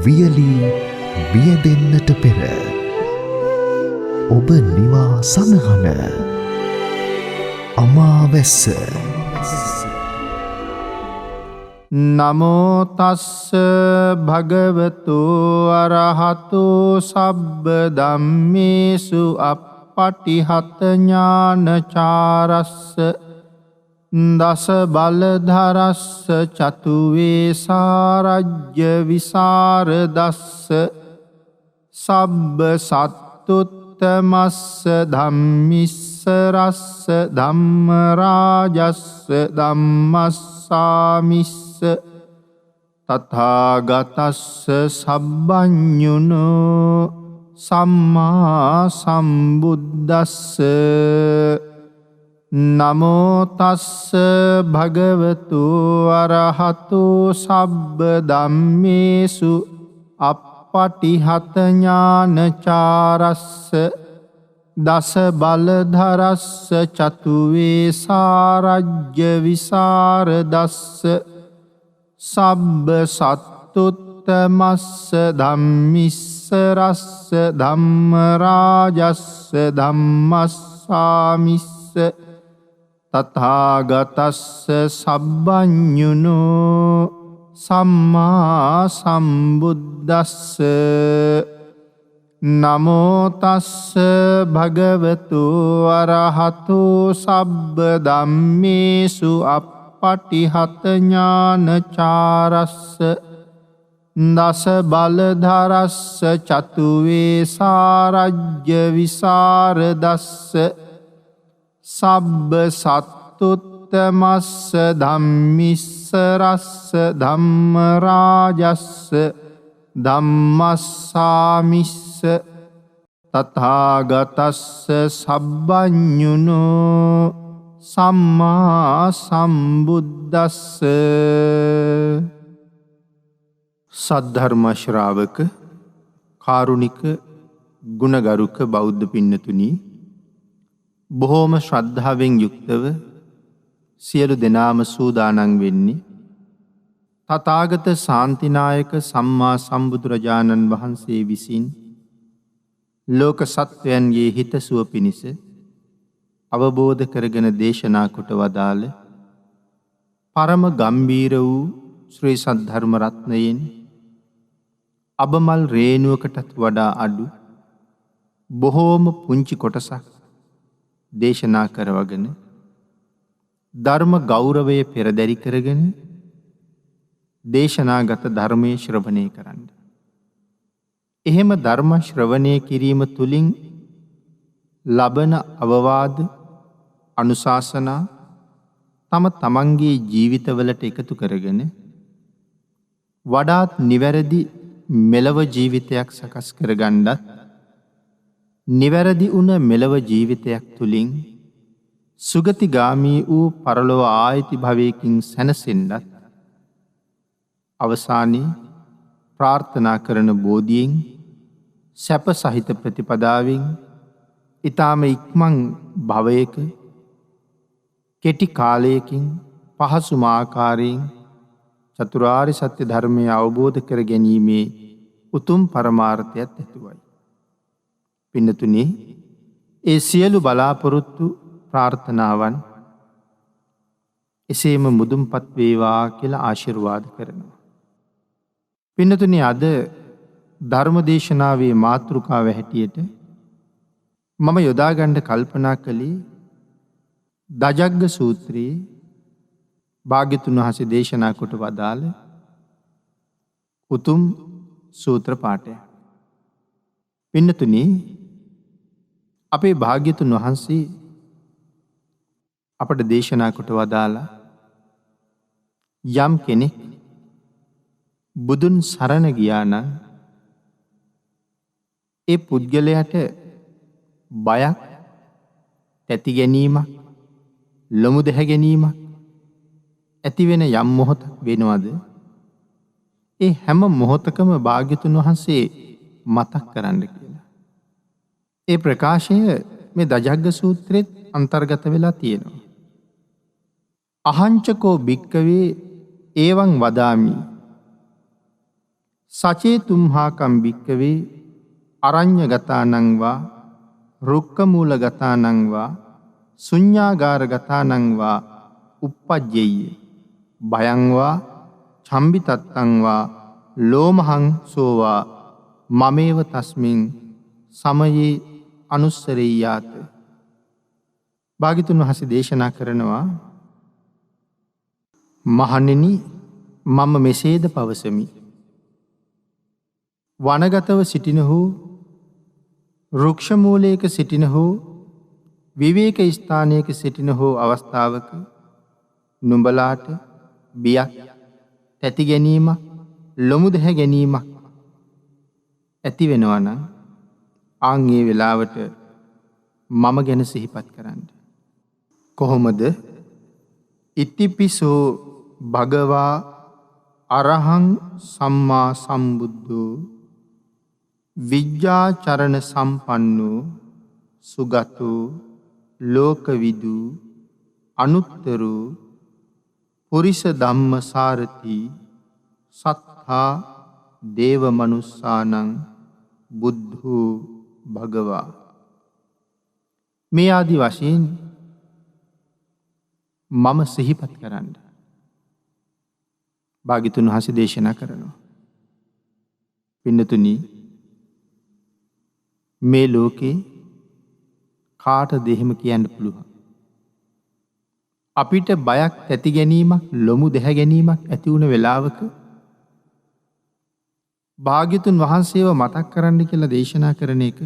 වියලී වියදෙන්නට පෙර ඔබ නිවා සඳහන අමාවැස්ස. නමෝ තස්ස භගවතු අරහතු සබ්බ ධම්මේසු අප්පටිහත ඥානචාරස්ස දස බලධරස්ස චතුවේ සාරජ්‍ය විසරදස්ස සබ්බ සත්තුත්තමස්ස ධම්මිස්සරස්ස ධම්මරාජස්ස ධම්මස්සාමිස්ස තථාගතස්ස සබ්බඤුනෝ සම්මා සම්බුද්දස්ස. නමෝ තස්ස භගවතු අරහතු සබ්බ ධම්මේසු අප්පටිහත ඥානචාරස්ස දස බලධරස්ස චතුවේ සාරජ්‍ය විසරදස්ස සබ්බ සත්තුත්තමස්ස ධම්මිස්සරස්ස ධම්මරාජස්ස ධම්මස්සාමිස්ස තථාගතස්ස සබ්බඤුනෝ සම්මා සම්බුද්දස්ස. නමෝ තස්ස භගවතු අරහතු සබ්බ ධම්මේසු අප්පටිහත ඥානචාරස්ස දස බලධරස්ස චතුවේ සාරජ්‍ය විසරදස්ස සබ්බ සත්තුත්තමස්ස ධම්මිස්සරස්ස ධම්මරාජස්ස ධම්මස්සාමිස්ස තථාගතස්ස සබ්බඤුනෝ සම්මා සම්බුද්දස්ස. සද්ධර්ම ශ්‍රාවක කාරුණික ගුණගරුක බෞද්ධ පින්නතුනි, බොහෝම ශ්‍රද්ධාවෙන් යුක්තව සියලු දෙනාම සූදානම් වෙන්නේ තථාගත ශාන්තිනායක සම්මා සම්බුදුරජාණන් වහන්සේ විසින් ලෝක සත්වයන්ගේ හිතසුව පිණිස අවබෝධ කරගෙන දේශනා කොට වදාළ පරම ගම්බීර වූ ශ්‍රී සද්ධර්ම රත්නයෙන් අබමල් රේණුවකටත් වඩා අඩු බොහෝම පුංචි කොටසක් දේශනා කරවගෙන ධර්ම ගෞරවය පෙරදැරි කරගෙන දේශනාගත ධර්මයේ ශ්‍රවණය කරන්න. එහෙම ධර්ම ශ්‍රවණය කිරීම තුළින් ලබන අවවාද අනුශාසනා තම තමන්ගේ ජීවිතවලට එකතු කරගෙන වඩාත් නිවැරදි මෙලව ජීවිතයක් සකස් කරගන්නත්, නිවැරදි වුණ මෙලව ජීවිතයක් තුළින් සුගතිගාමී වූ පරලොව ආයිති භවයකින් සැනසෙන්නත්, අවසානයේ ප්‍රාර්ථනා කරන බෝධියෙන් සැප සහිත ප්‍රතිපදාවෙන් ඊටාම ඉක්මන් භවයක කෙටි කාලයකින් පහසුම ආකාරයෙන් චතුරාර්ය සත්‍ය ධර්මය අවබෝධ කර ගැනීමේ උතුම් පරමාර්ථයත් ඇතුවයි. පින්නතුනි, ඒ සියලු බලාපොරොත්තු ප්‍රාර්ථනාවන් එසේම මුදුන්පත් වේවා කියලා ආශිර්වාද කරනවා. පින්නතුනි, අද ධර්මදේශනාවේ මාතෘකාව හැටියට මම යොදාගන්න කල්පනා කළේ දජග්ග සූත්‍රයේ භාග්‍යතුන් වහන්සේ දේශනා කොට වදාළ උතුම් සූත්‍ර පාඨය. පින්නතුනි, අපේ භාග්‍යතුන් වහන්සේ අපට දේශනා කොට වදාලා යම් කෙනෙක් බුදුන් සරණ ගියා නම් ඒ පුද්ගලයාට බයක්, තැති ගැනීමක්, ලොමු දැහැ ගැනීමක් ඇති වෙන යම් මොහොතක් වෙනවද? ඒ හැම මොහොතකම භාග්‍යතුන් වහන්සේ මතක් කරන්න කියලා. ඒ ප්‍රකාශය මේ දජග්ග සූත්‍රෙත් අන්තර්ගත වෙලා තියෙනවා. අහංචකෝ භික්කවේ ඒවං වදාමි සචේ තුම්හාකම් භික්කවේ අරඤ්‍ය ගතානංවා රුක්කමූල ගතානංවා සුඤ්ඤාගාර ගතානංවා uppajjeyය භයංවා චම්බිතත්තංවා ලෝමහං සෝවා මමේව තස්මින් සමයේ අනුස්සරෙය්‍යාත. භාග්‍යවතුන් වහන්සේ දේශනා කරනවා, මහණෙනි, මම මෙසේද පවසමි. වනගතව සිටිනහු, රුක්ෂමූලයක සිටිනහු, විවේක ස්ථානයක සිටිනහු අවස්ථාවක නුඹලාට බියක්, තැති ගැනීමක්, ලොමු දැහැ ගැනීමක් ඇති වෙනවා නම් ආන් ඒ වෙලාවට මම ගැන සිහිපත් කරන්න. කොහොමද? ඉතිපිසෝ භගවා අරහං සම්මා සම්බුද්ධෝ විජ්ජාචරණ සම්පන්නෝ සුගතෝ ලෝකවිදු අනුත්තරෝ පුරිස ධම්ම සාරති සත්තා දේව මනුස්සානං බුද්ධෝ භගවා. මේ ආදි වශයෙන් මම සිහිපත් කරන්න භාග්‍යවතුන් වහන්සේ දේශනා කරනවා. පින්නතුනි, මේ ලෝකේ කාටද එහෙම කියන්න පුළුවන්? අපිට බයක්, තැති ගැනීමක්, ලොමු දැහැ ගැනීමක් ඇති වුණ වෙලාවක භාග්‍යවතුන් වහන්සේව මතක් කරන්න කියලා දේශනා කරන එක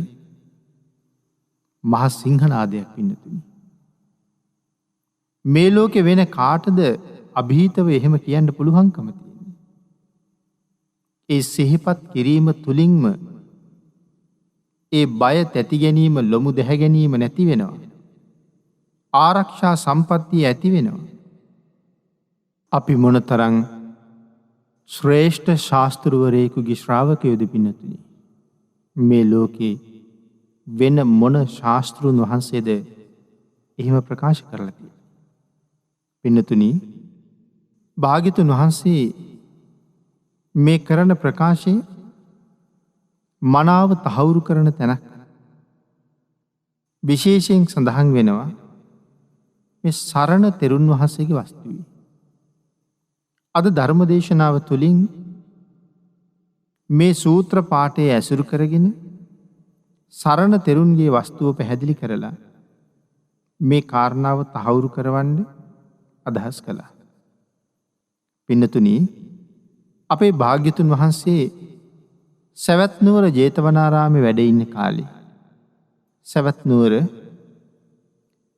මහ සිංහනාදයක්. පින්නතුනි, මේ ලෝකෙ වෙන කාටද අභීතව එහෙම කියන්න පුළුවන්කම තියෙන්නේ? ඒ සිහිපත් කිරීම තුලින්ම ඒ බය, තැති ගැනීම, ලොමු දැහැ ගැනීම නැති වෙනවා. ආරක්ෂා සම්පත්තිය ඇති වෙනවා. අපි මොනතරම් ශ්‍රේෂ්ඨ ශාස්තෘවරයෙකුගේ ශ්‍රාවකයෝද පින්නතුනි? මේ ලෝකේ වෙන මොන ශාස්තෘන් වහන්සේද එහෙම ප්‍රකාශ කරලා තියෙන්නේ? පින්නතුනි, භාග්‍යවතුන් වහන්සේ මේ කරන ප්‍රකාශය මනාව තහවුරු කරන තැනක්. විශේෂයෙන් සඳහන් වෙනවා මේ සරණ තෙරුන් වහන්සේගේ වස්තුවේ. අද ධර්ම දේශනාව තුළින් මේ සූත්‍ර පාඨය ඇසුරු කරගෙන සරණ තෙරුන්ගේ වස්තුව පැහැදිලි කරලා මේ කාරණාව තහවුරු කරවන්න අදහස් කළා. පින්නතුනි, අපේ භාග්‍යවතුන් වහන්සේ සවැත් නුවර ජේතවනාරාමේ වැඩ ඉන්න කාලේ සවැත් නුවර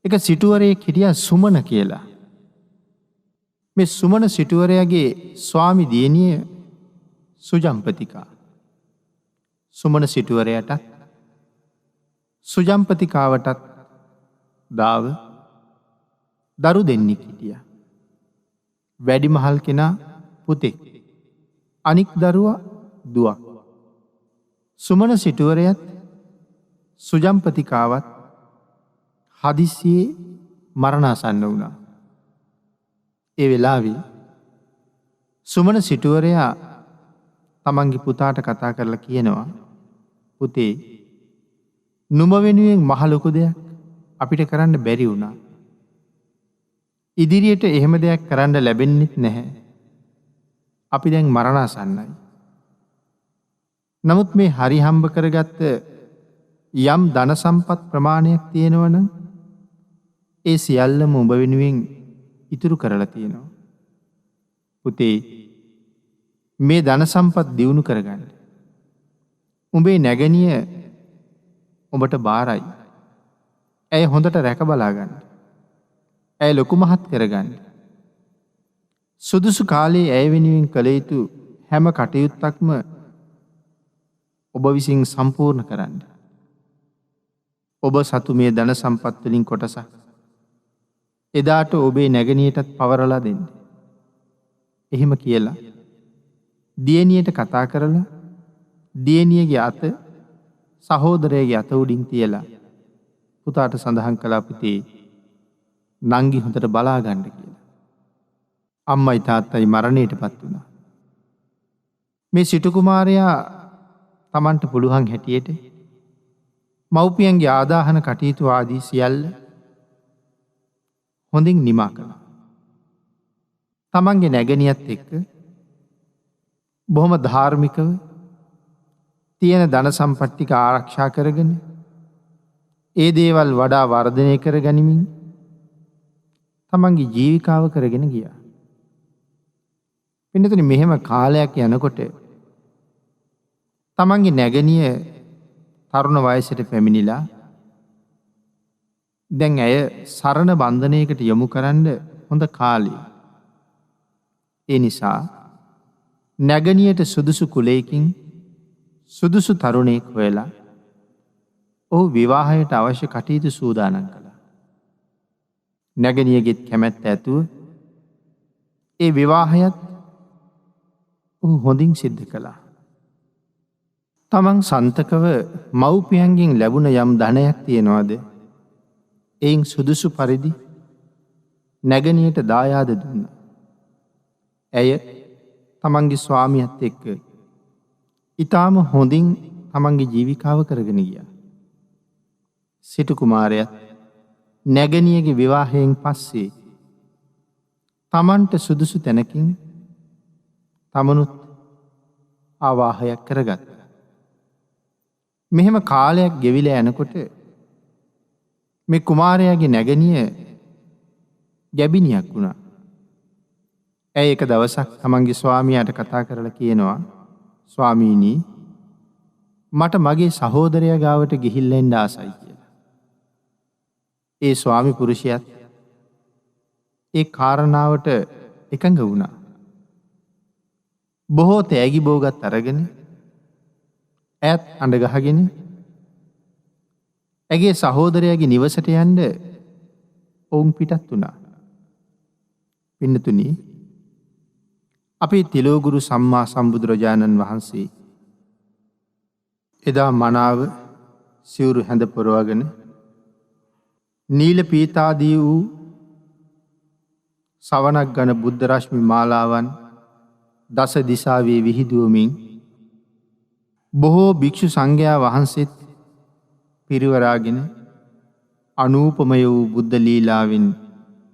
එක සිටුවරයෙක් හිටියා සුමන කියලා. මේ සුමන සිටුවරයාගේ ස්වාමි දියණිය සුජම්පතිකා. සුමන සිටුවරයාටත් සුජම්පතිකාවටත් දාව දරු දෙන්නෙක් හිටියා. වැඩිමහල් කෙනා පුතෙක්, අනික් දරුවා දුවක්. සුමන සිටුවරයත් සුජම්පතිකාවත් හදිස්සියේ මරණාසන්න වුණා. ඒ වෙලාවේ සුමන සිටුවරයා තමන්ගේ පුතාට කතා කරලා කියනවා, පුතේ, නුඹ වෙනුවෙන් මහ ලොකු දෙයක් අපිට කරන්න බැරි වුණා. ඉදිරියට එහෙම දෙයක් කරන්න ලැබෙන්නෙත් නැහැ. අපි දැන් මරණාසන්නයි. නමුත් මේ හරි හම්බ කරගත්ත යම් ධන සම්පත් ප්‍රමාණයක් තියෙනවනම් ඒ සියල්ලම උඹ වෙනුවෙන් ඉතුරු කරලා තියෙනවා. පුතේ, මේ ධන සම්පත් දියුණු කරගන්න. උඹේ නැගණිය උඹට බාරයි. ඇය හොඳට රැක බලා ගන්න. ඇය ලොකු මහත් කරගන්න. සුදුසු කාලයේ ඇය වෙනුවෙන් කළ යුතු හැම කටයුත්තක්ම ඔබ විසින් සම්පූර්ණ කරන්න. ඔබ සතු මේ ධන සම්පත් වලින් කොටසක් එදාට ඔබේ නැගණියටත් පවරලා දෙන්න. එහෙම කියලා දියණියට කතා කරලා දියණියගේ අත සහෝදරයාගේ අත උඩින් තියලා පුතාට සඳහන් කළා, පුතේ, නංගි හොඳට බලා ගන්න කියලා. අම්මයි තාත්තයි මරණයටපත් වුණා. මේ සිටු කුමාරයා තමන්ට පුළුවන් හැටියට මව්පියන්ගේ ආදාහන කටයුතු ආදී සියල්ල හොඳින් නිමා කළා. තමන්ගේ නැගණියත් එක්ක බොහොම ධාර්මිකව තියෙන ධන සම්පත් ටික ආරක්ෂා කරගෙන ඒ දේවල් වඩා වර්ධනය කර ගනිමින් තමන්ගේ ජීවිකාව කරගෙන ගියා. පින්නතුනි මෙහෙම කාලයක් යනකොට තමන්ගේ නැගණිය තරුණ වයසට පැමිණිලා දැන් ඇය සරණ බන්ධනයකට යොමු කරන්න හොඳ කාලේ. ඒ නිසා නැගණියට සුදුසු කුලයකින් සුදුසු තරුණයෙක් හොයලා ඔහු විවාහයට අවශ්‍ය කටයුතු සූදානම් කළා. නැගණියගෙත් කැමැත්ත ඇතුව ඒ විවාහයත් ඔහු හොඳින් සිද්ධ කළා. තමන් සන්තකව මව්පියන්ගෙන් ලැබුණ යම් ධනයක් තියෙනවාද එයින් සුදුසු පරිදි නැගණියට දායාද දුන්නා. ඇය තමන්ගේ ස්වාමියත් එක්ක ඊටාම හොඳින් තමන්ගේ ජීවිකාව කරගෙන ගියා. සිටු කුමාරයාත් නැගණියගේ විවාහයෙන් පස්සේ තමන්ට සුදුසු තැනකින් තමනුත් ආවාහයක් කරගත්තා. මෙහෙම කාලයක් ගෙවිලා යනකොට මේ කුමාරයාගේ නැගණිය ගැබිනියක් වුණා. ඇය එක දවසක් තමන්ගේ ස්වාමියාට කතා කරලා කියනවා, ස්වාමීනි මට මගේ සහෝදරයා ගාවට ගිහිල්ලා එන්න ආසයි කියලා. ඒ ස්වාමි පුරුෂයාත් ඒ කාරණාවට එකඟ වුණා. බොහෝ තෑගි බෝගත් අරගෙන ඈත් අඬ ගහගෙන ඇගේ සහෝදරයාගේ නිවසට යන්න ඔවුන් පිටත් වුණා. පින්නතුනි අපේ තිලෝගුරු සම්මා සම්බුදුරජාණන් වහන්සේ එදා මනාව සිවුරු හැඳ පොරවගෙන නීල පීතාදී වූ සවනක් ගන බුද්ධ රශ්මි මාලාවන් දස දිසාවේ විහිදුවමින් බොහෝ භික්ෂු සංඝයා වහන්සේත් පිරිවරාගෙන අනූපමය වූ බුද්ධ ලීලාවෙන්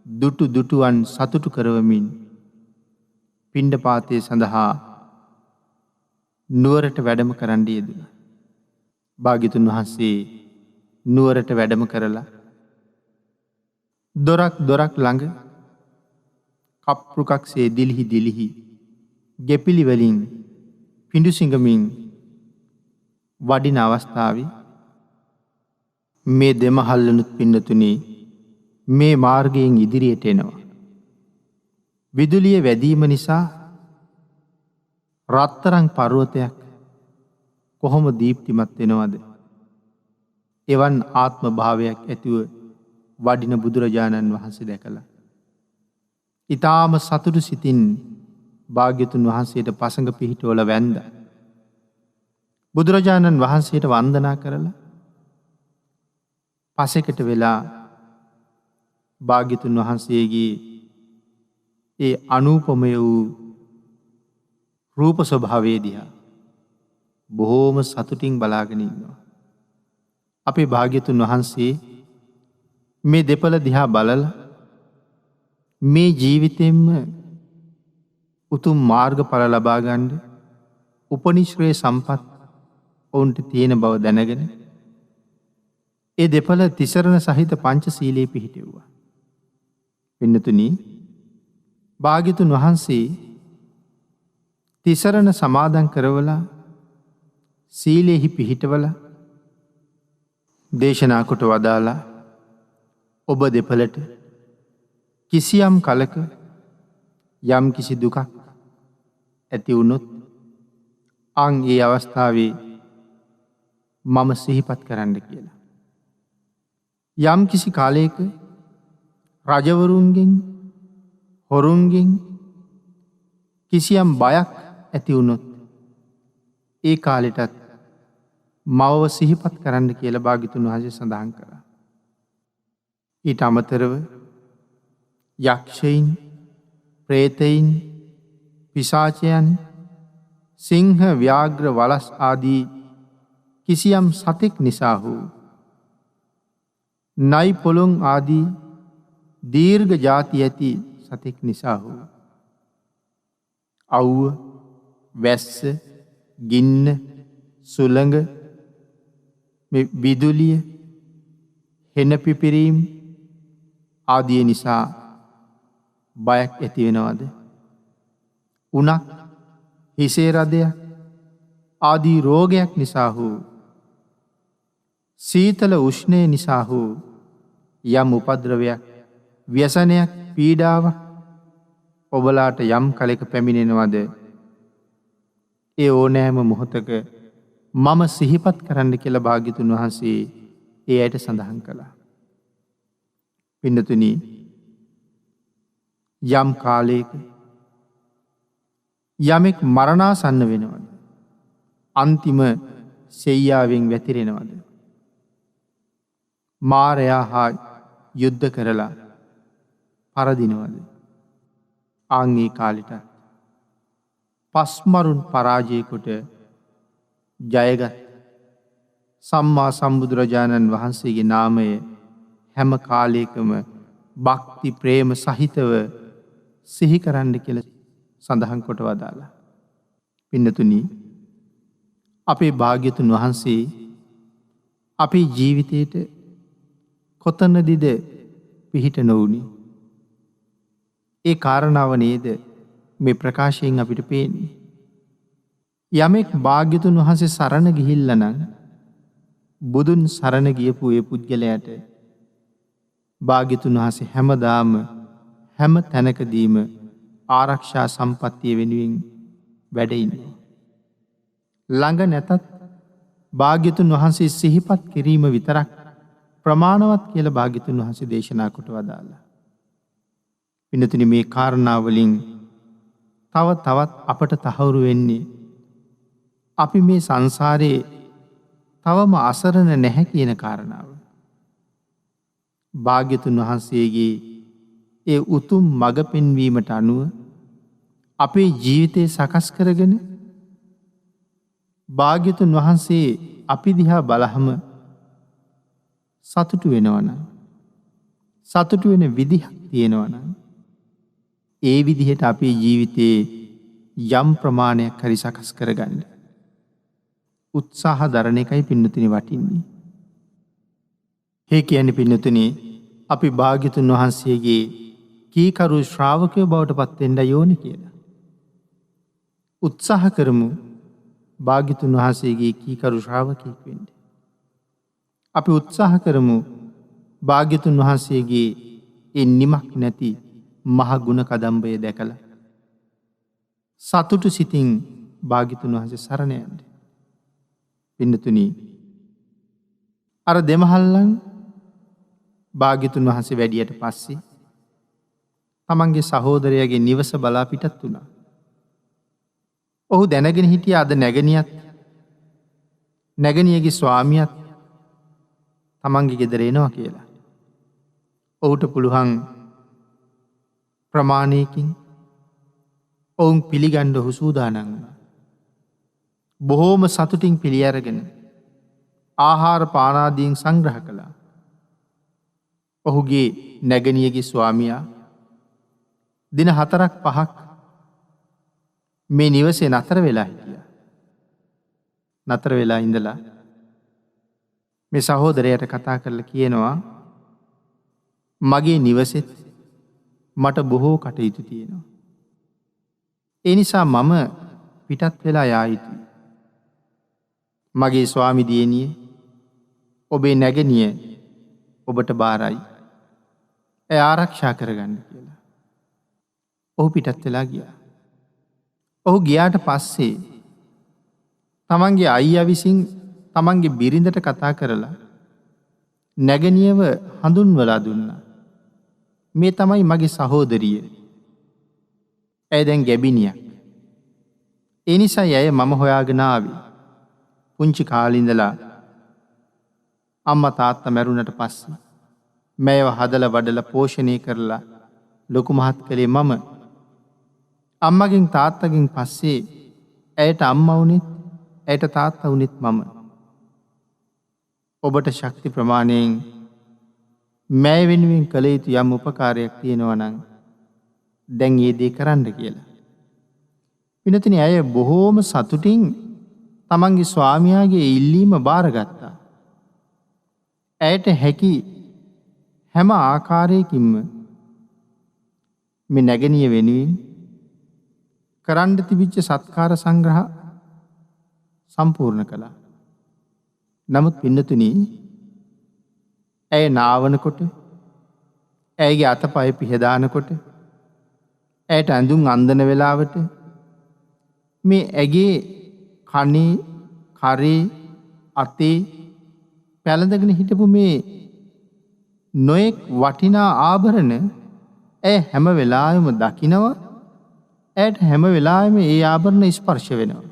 දුටු දුටුවන් සතුටු කරවමින් පිණ්ඩපාතය සඳහා නුවරට වැඩම කරන්න යෙදුණා. භාග්‍යතුන් වහන්සේ නුවරට වැඩම කරලා දොරක් දොරක් ළඟ කප්රුකක්සේ දිලිහි දිලිහි ගෙපිලි වලින් පිඬුසිඟමින් වඩින අවස්ථාවේ මේ දෙමහල්ලනුත් පින්නතුනේ මේ මාර්ගයෙන් ඉදිරියට එනවා. විදුලිය වැදීම නිසා රත්තරන් පර්වතයක් කොහොම දීප්තිමත් වෙනවද? එවන් ආත්ම භාවයක් ඇතිව වඩින බුදුරජාණන් වහන්සේ දැකලා ඊටාම සතුටු සිතින් භාග්‍යතුන් වහන්සේට පසඟ පිහිටවල වැන්දා. බුදුරජාණන් වහන්සේට වන්දනා කරලා පසෙකට වෙලා භාග්‍යතුන් වහන්සේගේ ඒ අනූපමය වූ රූප ස්වභාවය දිහා බොහෝම සතුටින් බලාගෙන ඉන්නවා. අපේ භාග්‍යතුන් වහන්සේ මේ දෙපළ දිහා බලලා මේ ජීවිතෙන්ම උතුම් මාර්ගඵල ලබා ගන්න උපනිශ්‍රේ සම්පත් ඔවුන්ට තියෙන බව දැනගෙන ඒ දෙපළ තිසරණ සහිත පංචශීලයේ පිහිටෙව්වා. පින්නතුනි භාග්‍යතුන් වහන්සේ තිසරණ සමාදන් කරවලා සීලෙහි පිහිටවලා දේශනා කොට වදාලා ඔබ දෙපළට කිසියම් කලක යම් කිසි දුකක් ඇති වුණොත් අන් ඒ අවස්ථාවේ මම සිහිපත් කරන්න කියලා. යම් කිසි කාලයක රජවරුන්ගෙන් හොරුන්ගෙන් කිසියම් බයක් ඇති වුණොත් ඒ කාලෙටත් මවව සිහිපත් කරන්න කියලා භාග්‍යතුන් වහන්සේ සඳහන් කළා. ඊට අමතරව යක්ෂයින්, ප්‍රේතයින්, පිසාචයන් සිංහ ව්‍යාග්‍ර වලස් ආදී කිසියම් සතෙක් නිසා හෝ නයි පොළොන් ආදී දීර්ඝ ජාති ඇති සතෙක් නිසා හෝ අව්ව වැස්ස ගින්න සුළඟ විදුලිය හෙන පිපිරීම් ආදිය නිසා බයක් ඇති වෙනවද? උණක් හිසේ රදයක් ආදී රෝගයක් නිසා හෝ සීතල උෂ්ණය නිසා හෝ යම් උපද්‍රවයක් ව්‍යසනයක් පීඩාවක් ඔබලාට යම් කලෙක පැමිණෙනවද? ඒ ඕනෑම මොහොතක මම සිහිපත් කරන්න කියලා භාග්‍යතුන් වහන්සේ ඒ අයට සඳහන් කළා. පින්නතුනි, යම් කාලයක යමෙක් මරණාසන්න වෙනවද? අන්තිම සෙයියාවෙන් වැතිරෙනවද? මාරයා හා යුද්ධ කරලා පරදිනවද? ආංගේ කාලිට පස්මරුන් පරාජය කොට ජයගත් සම්මා සම්බුදුරජාණන් වහන්සේගේ නාමය හැම කාලයකම භක්ති ප්‍රේම සහිතව සිහි කරන්න කියලා සඳහන් කොට වදාලා. පින්නතුනි, අපේ භාග්‍යතුන් වහන්සේ අපේ ජීවිතයට කොතනදිද පිහිට නොවුනි? ඒ කාරණාව නේද මේ ප්‍රකාශයෙන් අපිට පේන්නේ. යමෙක් භාග්‍යතුන් වහන්සේ සරණ ගිහිල්ලා නම් බුදුන් සරණ ගියපු ඒ පුද්ගලයාට භාග්‍යතුන් වහන්සේ හැමදාම හැම තැනකදීම ආරක්ෂා සම්පත්තිය වෙනුවෙන් වැඩ ඉන්නවා. ළඟ නැතත් භාග්‍යතුන් වහන්සේ සිහිපත් කිරීම විතරක් ප්‍රමාණවත් කියලා භාග්‍යතුන් වහන්සේ දේශනා කොට වදාළා. පින්නතුනි, මේ කාරණාවලින් තව තවත් අපට තහවුරු වෙන්නේ අපි මේ සංසාරයේ තවම අසරණ නැහැ කියන කාරණාව. භාග්‍යතුන් වහන්සේගේ ඒ උතුම් මඟ පෙන්වීමට අනුව අපේ ජීවිතය සකස් කරගෙන භාග්‍යතුන් වහන්සේ අපි දිහා බලහම සතුටු වෙනවනම්, සතුටු වෙන විදිහක් තියෙනවනම්, ඒ විදිහට අපේ ජීවිතයේ යම් ප්‍රමාණයක් හරි සකස් කරගන්න උත්සාහ දරන එකයි පින්නතුනි වටින්නේ. ඒ කියන්නේ පින්නතුනි, අපි භාග්‍යතුන් වහන්සේගේ කීකරු ශ්‍රාවකයෝ බවට පත් වෙන්න ඕනේ කියලා. උත්සාහ කරමු භාග්‍යතුන් වහන්සේගේ කීකරු ශ්‍රාවකෙක් වෙන්න. අපි උත්සාහ කරමු භාග්‍යතුන් වහන්සේගේ ඒ නිමක් නැති මහ ගුණ කදම්බය දැකලා සතුටු සිතින් භාග්‍යතුන් වහන්සේ සරණ යන්න. පින්නතුනි, අර දෙමහල්ලන් භාග්‍යතුන් වහන්සේ වැඩියට පස්සේ තමන්ගේ සහෝදරයාගේ නිවස බලා පිටත් වුණා. ඔහු දැනගෙන හිටිය අද නැගණියත් නැගණියගේ ස්වාමියාත් තමන්ගේ ගෙදර එනවා කියලා. ඔහුට පුළුවන් ප්‍රමාණයකින් ඔවුන් පිළිගන්න ඔහු සූදානම් වුණා. බොහෝම සතුටින් පිළි අරගෙන ආහාර පානාදීන් සංග්‍රහ කළා. ඔහුගේ නැගණියගේ ස්වාමියා දින 4-5ක් මේ නිවසේ නතර වෙලා හිටියා. නතර වෙලා ඉඳලා මේ සහෝදරයාට කතා කරලා කියනවා, මගේ නිවසෙත් මට බොහෝ කටයුතු තියෙනවා. ඒ නිසා මම පිටත් වෙලා යා යුතුයි. මගේ ස්වාමි දියණිය, ඔබේ නැගණිය ඔබට බාරයි. ඒ ආරක්ෂා කරගන්න කියලා. ඔහු පිටත් වෙලා ගියා. ඔහු ගියාට පස්සේ තමන්ගේ අයියා විසින් තමන්ගේ බිරිඳට කතා කරලා නැගණියව හඳුන්වලා දුන්නා. මේ තමයි මගේ සහෝදරිය. ඇය දැන් ගැබිනියක්. ඒ නිසා ඇය මම හොයාගෙන ආවේ. පුංචි කාලේ ඉඳලා අම්මා තාත්තා මැරුණට පස්සේ මෑව හදලා වඩලා පෝෂණය කරලා ලොකු මහත් කළේ මම. අම්මගෙන් තාත්තගෙන් පස්සේ ඇයට අම්මා වුණෙත් ඇයට තාත්තා වුණෙත් මම. ඔබට ශක්ති ප්‍රමාණයෙන් මෑ වෙනුවෙන් කළ යුතු යම් උපකාරයක් තියෙනවා නම් දැන් ඒ දේ කරන්න කියලා. පිනතුනි ඇය බොහෝම සතුටින් තමන්ගේ ස්වාමියාගේ ඉල්ලීම බාරගත්තා. ඇයට හැකි හැම ආකාරයකින්ම මේ නැගණිය වෙනුවෙන් කරන්න තිබිච්ච සත්කාර සංග්‍රහ සම්පූර්ණ කළා. නමුත් පින්නතුනි ඇය නාවනකොට ඇයගේ අතපය පිහදානකොට ඇයට ඇඳුම් අන්දන වෙලාවට මේ ඇගේ කනේ කරේ අතේ පැළඳගෙන හිටපු මේ නොයෙක් වටිනා ආභරණ ඇය හැම වෙලාවෙම දකිනවා. ඇයට හැම වෙලාවෙම ඒ ආභරණ ස්පර්ශ වෙනවා.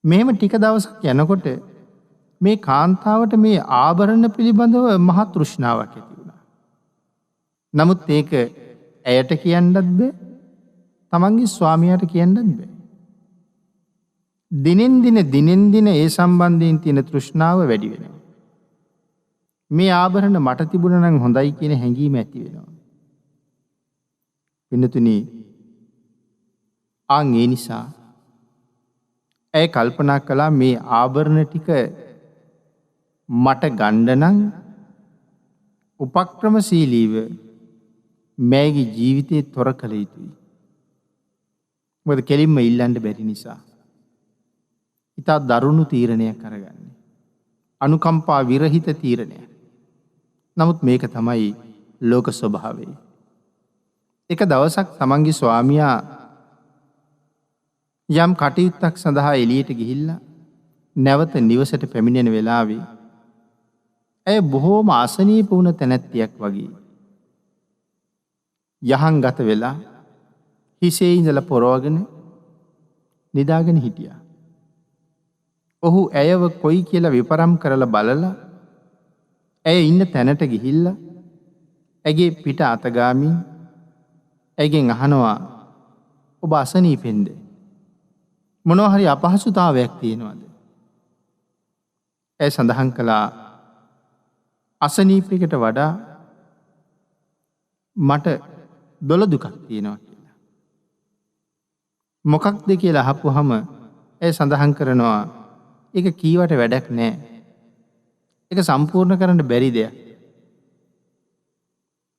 මෙහෙම ටික දවසක් යනකොට මේ කාන්තාවට මේ ආභරණ පිළිබඳව මහ තෘෂ්ණාවක් ඇති වුණා. නමුත් ඒක ඇයට කියන්නත් බෑ, තමන්ගේ ස්වාමියාට කියන්නත් බෑ. දිනෙන් දින ඒ සම්බන්ධයෙන් තියෙන තෘෂ්ණාව වැඩි වෙනවා. මේ ආභරණ මට තිබුණා නම් හොඳයි කියන හැඟීම ඇති වෙනවා. පින්නතුනි ඒ නිසා ඇය කල්පනා කළා මේ ආභරණ ටික මට ගන්න නම් උපක්‍රමශීලීව මෑගේ ජීවිතේ තොර කළ යුතුයි. මොකද කෙලින්ම ඉල්ලන්න බැරි නිසා. ඉතා දරුණු තීරණයක් අරගන්නේ. අනුකම්පා විරහිත තීරණයක්. නමුත් මේක තමයි ලෝක ස්වභාවය. එක දවසක් තමන්ගේ ස්වාමියා යම් කටයුත්තක් සඳහා එළියට ගිහිල්ලා නැවත නිවසට පැමිණෙන වෙලාවේ ඇය බොහෝම අසනීප වුණ තැනැත්තියක් වගේ යහන් ගත වෙලා හිසේ ඉඳලා පොරවගෙන නිදාගෙන හිටියා. ඔහු ඇයව කොයි කියලා විපරම් කරලා බලලා ඇය ඉන්න තැනට ගිහිල්ලා ඇගේ පිට අතගාමින් ඇගෙන් අහනවා ඔබ අසනීපෙන්ද? මොනවා හරි අපහසුතාවයක් තියෙනවද? ඇය සඳහන් කළා අසනීපයකට වඩා මට දොළ දුකක් තියෙනවා කියලා. මොකක්ද කියලා අහපුවහම ඇය සඳහන් කරනවා ඒක කීවට වැඩක් නෑ. ඒක සම්පූර්ණ කරන්න බැරි දෙයක්.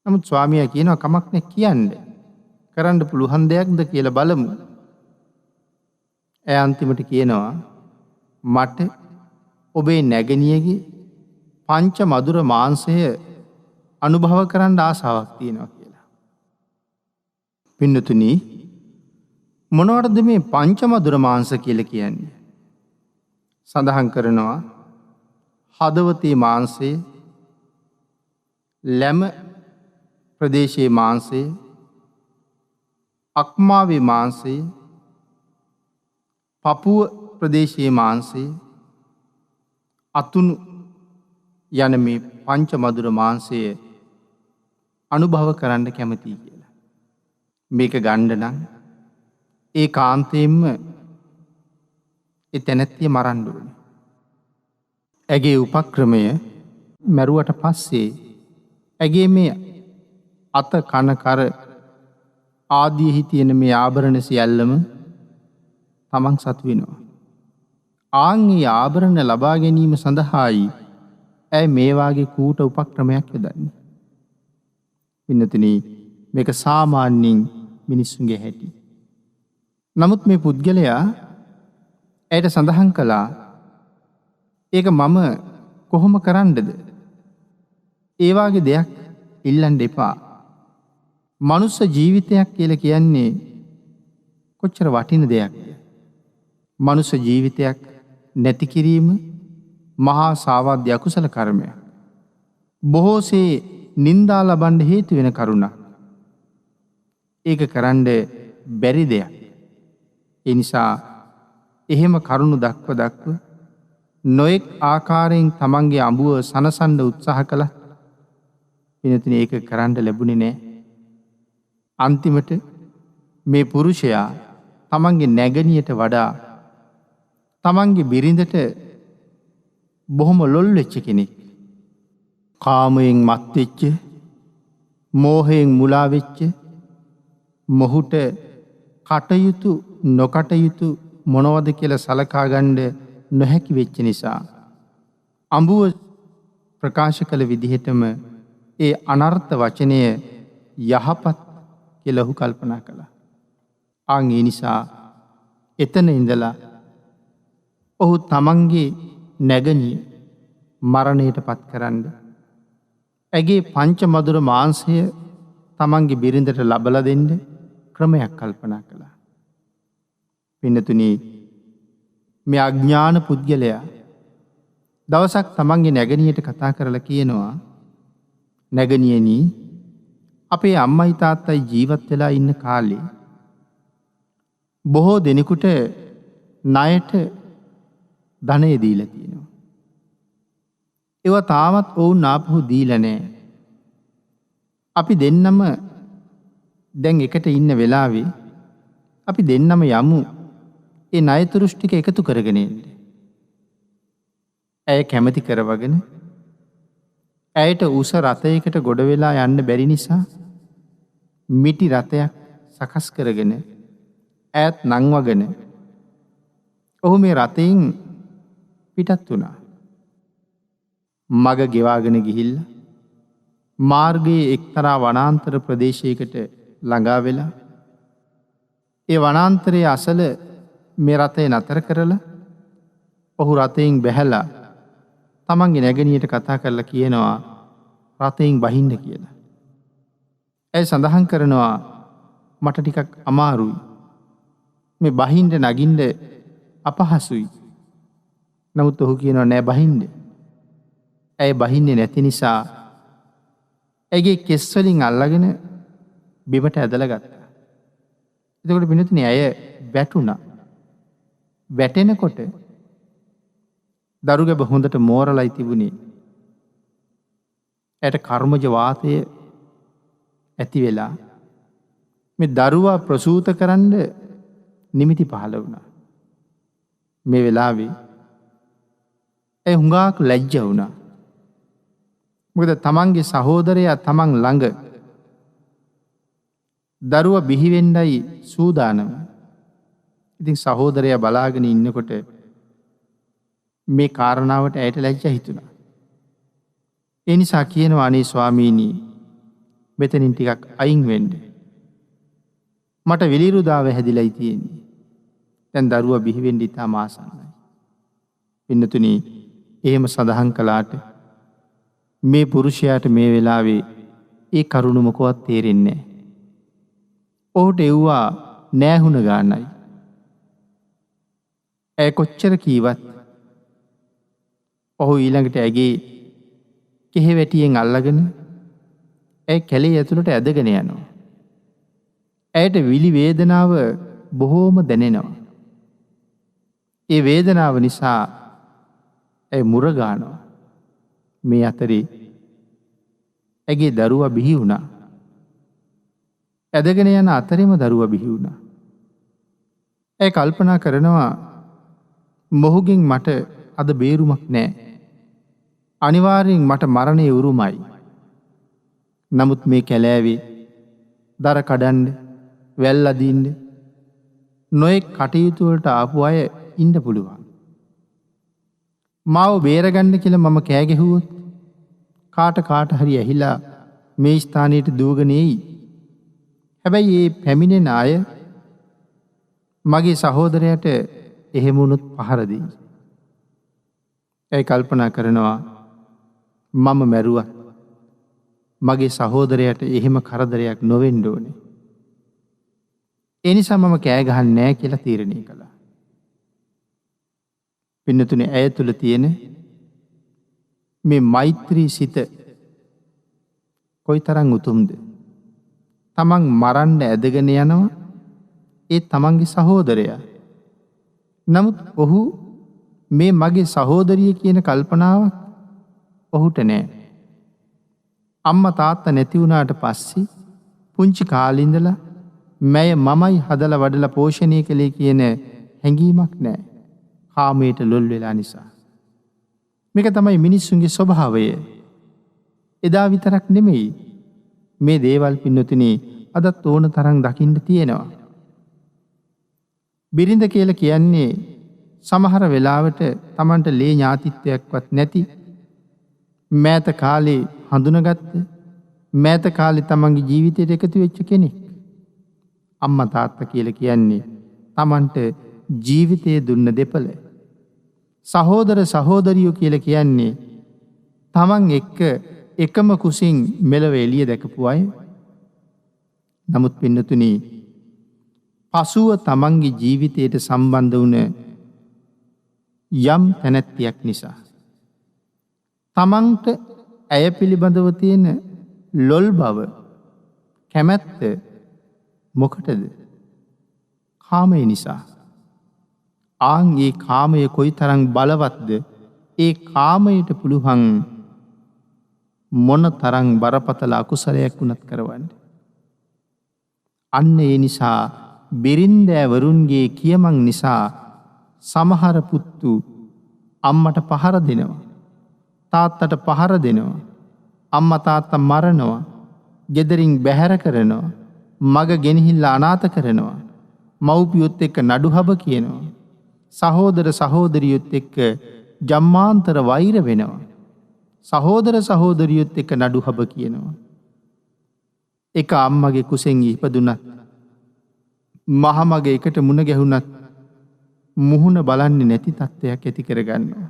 නමුත් ස්වාමියා කියනවා කමක් නෑ කියන්න. කරන්න පුළුවන් දෙයක්ද කියලා බලමු. ඇය අන්තිමට කියනවා මට ඔබේ නැගණියගේ පංච මధుර මාංශය අනුභව කරන්න ආසාවක් තියෙනවා කියලා. පින්නතුනි මොනවටද මේ පංච මధుර මාංශ කියලා කියන්නේ? සඳහන් කරනවා හදවතේ මාංශය, ලැම ප්‍රදේශයේ මාංශය, අක්මාවේ මාංශය, පපුව ප්‍රදේශයේ මාංශය, අතුණු යන මේ පංච මధుර මාංශය අනුභව කරන්න කැමතියි කියලා. මේක ගන්න නම් ඒ කාන්තයෙන්ම ඒ තැනැත්තිය මරන්න ඕනේ. ඇගේ උපක්‍රමය මැරුවට පස්සේ ඇගේ මේ අත කන කර ආදීහි තියෙන මේ ආභරණ සියල්ලම තමන් සතු වෙනවා. ඒ ආභරණ ලබා ගැනීම සඳහායි ඇය මේ වාගේ කූට උපක්‍රමයක් යොදන්නේ. පින්නතුනි මේක සාමාන්‍යයෙන් මිනිස්සුන්ගේ හැටි. නමුත් මේ පුද්ගලයා ඇයට සඳහන් කළා ඒක මම කොහොම කරන්නද? ඒ වාගේ දෙයක් ඉල්ලන්න එපා. මනුස්ස ජීවිතයක් කියලා කියන්නේ කොච්චර වටින දෙයක්ද? මනුස්ස ජීවිතයක් නැති කිරීම මහා සාවද්‍ය අකුසල කර්මයක්. බොහෝසේ නින්දා ලබන්න හේතු වෙන කරුණක්. ඒක කරන්න බැරි දෙයක්. ඒ නිසා එහෙම කරුණු දක්ව නොයෙක් ආකාරයෙන් තමන්ගේ අඹුව සනසන්න උත්සාහ කළා. පිනතුනි ඒක කරන්න ලැබුණේ නෑ. අන්තිමට මේ පුරුෂයා තමන්ගේ නැගණියට වඩා තමන්ගේ බිරිඳට බොහොම ලොල් වෙච්ච කෙනෙක්. කාමයෙන් මත්වෙච්ච, මෝහයෙන් මුලා වෙච්ච, මොහුට කටයුතු නොකටයුතු මොනවද කියලා සලකා ගන්න නොහැකි වෙච්ච නිසා අඹුව ප්‍රකාශ කළ විදිහටම ඒ අනර්ථ වචනය යහපත් කියලා ඔහු කල්පනා කළා. ඒ නිසා එතන ඉඳලා ඔහු තමන්ගේ නැගණිය මරණයට පත් කරන්න ඇගේ පංච මధుර මාංශය තමන්ගේ බිරිඳට ලබලා දෙන්න ක්‍රමයක් කල්පනා කළා. පින්නතුනි, මේ අඥාන පුද්ගලයා දවසක් තමන්ගේ නැගණියට කතා කරලා කියනවා, නැගණියනි, අපේ අම්මයි තාත්තයි ජීවත් වෙලා ඉන්න කාලේ බොහෝ දෙනෙකුට ණයට ධනය දීලා තියෙනවා. ඒවා තාමත් ඔවුන් ආපහු දීලා නැහැ. අපි දෙන්නම දැන් එකට ඉන්න වෙලාවේ අපි දෙන්නම යමු ඒ ණයතුරුස් ටික එකතු කරගෙන එන්න. ඇය කැමති කරවගෙන ඇයට උස රථයකට ගොඩ වෙලා යන්න බැරි නිසා මිටි රථයක් සකස් කරගෙන ඈත් නංවගෙන ඔහු මේ රථයෙන් පිටත් වුණා. මග ගෙවාගෙන ගිහිල්ලා මාර්ගයේ එක්තරා වනාන්තර ප්‍රදේශයකට ළඟා වෙලා ඒ වනාන්තරයේ අසල මේ රථය නතර කරලා ඔහු රථයෙන් බැහැලා තමන්ගේ නැගණියට කතා කරලා කියනවා රථයෙන් බහින්න කියලා. ඇය සඳහන් කරනවා මට ටිකක් අමාරුයි. මේ බහින්න නගින්න අපහසුයි. නමුත් ඔහු කියනවා නෑ බහින්න. ඇය බහින්නේ නැති නිසා ඇගේ කෙස් වලින් අල්ලගෙන බිමට ඇදලා ගත්තා. එතකොට පින්නතුනි ඇය වැටුණා. වැටෙනකොට දරුගැබ හොඳට මෝරලයි තිබුණේ. ඇයට කර්මජ වාතය ඇති වෙලා මේ දරුවා ප්‍රසූත කරන්න නිමිති පහළ වුණා. මේ වෙලාවේ ඇය හුඟක් ලැජ්ජ වුණා. මොකද තමන්ගේ සහෝදරයා තමන් ළඟ දරුවා බිහි වෙන්නයි සූදානම. ඉතින් සහෝදරයා බලාගෙන ඉන්නකොට මේ කාරණාවට ඇයට ලැජ්ජ හිතුණා. ඒ නිසා කියනවා අනේ ස්වාමීනි, මෙතනින් ටිකක් අයින් වෙන්න. මට විලිරුදාව හැදිලායි තියෙන්නේ. දැන් දරුවා බිහි වෙන්න ඉතාම ආසන්නයි. පින්නතුනි, එහෙම සඳහන් කළාට මේ පුරුෂයාට මේ වෙලාවේ ඒ කරුණ මොකවත් තේරෙන්නේ නැහැ. ඔහුට එව්වා නෑහුණ ගානයි. ඇය කොච්චර කීවත් ඔහු ඊළඟට ඇගේ කෙහෙවැටියෙන් අල්ලගෙන ඇය කැලේ ඇතුළට ඇදගෙන යනවා. ඇයට විලි වේදනාව බොහෝම දැනෙනවා. ඒ වේදනාව නිසා ඇය මුරගානවා. මේ අතරේ ඇගේ දරුවා බිහි වුණා. ඇදගෙන යන අතරෙම දරුවා බිහි වුණා. ඇය කල්පනා කරනවා මොහුගෙන් මට අද බේරුමක් නෑ. අනිවාර්යෙන් මට මරණය උරුමයි. නමුත් මේ කැලෑවේ දර කඩන්න, වැල් අදින්න, නොයෙක් කටයුතු වලට ආපු අය ඉන්න පුළුවන්. මාව බේරගන්න කියලා මම කෑ ගැහුවොත් කාට හරි ඇහිලා මේ ස්ථානයට දුවගෙන එයි. හැබැයි මේ පැමිණෙන අය මගේ සහෝදරයාට එහෙම වුණොත් පහර දෙයි. ඇයි කල්පනා කරනවා මම මැරුවත් මගේ සහෝදරයාට එහෙම කරදරයක් නොවෙන්න ඕනේ. ඒ නිසා මම කෑ ගහන්නේ නැහැ කියලා තීරණය කළා. පින්නතුනි, ඇය තුළ තියෙන මේ මෛත්‍රී සිත කොයිතරම් උතුම්ද? තමන් මරන්න ඇදගෙන යනවා ඒ තමන්ගේ සහෝදරයා. නමුත් ඔහු මේ මගේ සහෝදරිය කියන කල්පනාවක් ඔහුට නෑ. අම්මා තාත්තා නැති වුණාට පස්සේ පුංචි කාලේ ඉඳලා මැය මමයි හදලා වඩලා පෝෂණය කළේ කියන හැඟීමක් නැහැ. කාමයට ලොල් වෙලා නිසා. මේක තමයි මිනිස්සුන්ගේ ස්වභාවය. එදා විතරක් නෙමෙයි. මේ දේවල් පින්නතුනේ අදත් ඕන තරම් දකින්න තියෙනවා. බිරිඳ කියලා කියන්නේ සමහර වෙලාවට Tamanට ලේ ඥාතිත්වයක්වත් නැති මෑත කාලේ හඳුනගත්ත මෑත කාලේ Tamanගේ ජීවිතයට එකතු වෙච්ච කෙනෙක්. අම්මා තාත්තා කියලා කියන්නේ Tamanට ජීවිතය දුන්න දෙපළ. සහෝදර සහෝදරියෝ කියලා කියන්නේ Taman එක්ක එකම කුසින් මෙලව එළිය දැකපු අය. නමුත් පින්නතුනි පසුව Tamanගේ ජීවිතයට සම්බන්ධ වුණ යම් තැනැත්තියක් නිසා Tamanට ඇය පිළිබඳව තියෙන ලොල් බව කැමැත්ත මොකටද? කාමය නිසා. ආන් ඒ කාමය කොයිතරම් බලවත්ද? ඒ කාමයට පුළුවන් මොන තරම් බරපතල අකුසලයක් වුණත් කරවන්න. අන්න ඒ නිසා බිරින්දෑවරුන්ගේ කියමන් නිසා සමහර පුත්තු අම්මට පහර දෙනවා. තාත්තට පහර දෙනවා. අම්මා තාත්තා මරනවා. ගෙදරින් බැහැර කරනවා. මග ගෙනහිල්ලා අනාථ කරනවා. මව්පියොත් එක්ක නඩුහබ කියනවා. සහෝදර සහෝදරියොත් එක්ක ජම්මාන්තර වෛර වෙනවා. සහෝදර සහෝදරියොත් එක්ක නඩුහබ කියනවා. එක අම්මගේ කුසෙන් ඉපදුනත් මහමග එකට මුණ ගැහුණත් මුහුණ බලන්නේ නැති තත්ත්වයක් ඇති කරගන්නවා.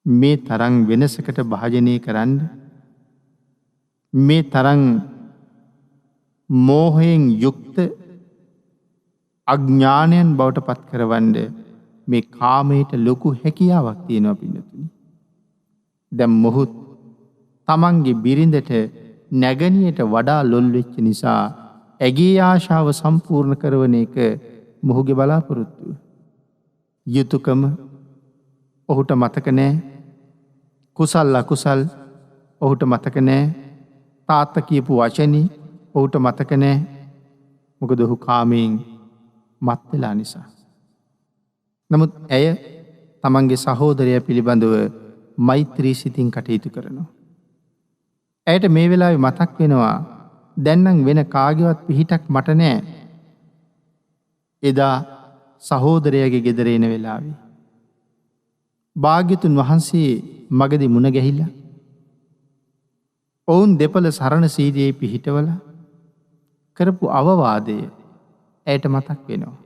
මේ තරම් වෙනසකට භාජනය කරන්න මේ තරම් මෝහයෙන් යුක්ත අඥානයන් බවට පත් කරවන්න මේ කාමයට ලොකු හැකියාවක් තියෙනවා පින්නතුනි. දැන් මොහොත් Tamanගේ බිරිඳට නැගණියට වඩා ලොල් වෙච්ච නිසා ඇගේ ආශාව සම්පූර්ණ කරවන එක මොහුගේ බලාපොරොත්තුව. යුතුයකම ඔහුට මතක නැහැ. කුසල් අකුසල් ඔහුට මතක නැහැ. තාත්තා කියපු වචනේ ඔහුට මතක නැහැ. මොකද ඔහු කාමයෙන් මත් වෙලා නිසා. නමුත් ඇය තමන්ගේ සහෝදරයා පිළිබඳව මෛත්‍රී සිතින් කටයුතු කරනවා. ඇයට මේ වෙලාවේ මතක් වෙනවා දැන් නම් වෙන කාගේවත් පිහිටක් මට නැහැ. එදා සහෝදරයාගේ ගෙදර එන වෙලාවේ භාග්‍යතුන් වහන්සේ මගදී මුණ ගැහිලා ඔවුන් දෙපළ සරණ සීරියේ පිහිටවල කරපු අවවාදය ඇයට මතක් වෙනවා.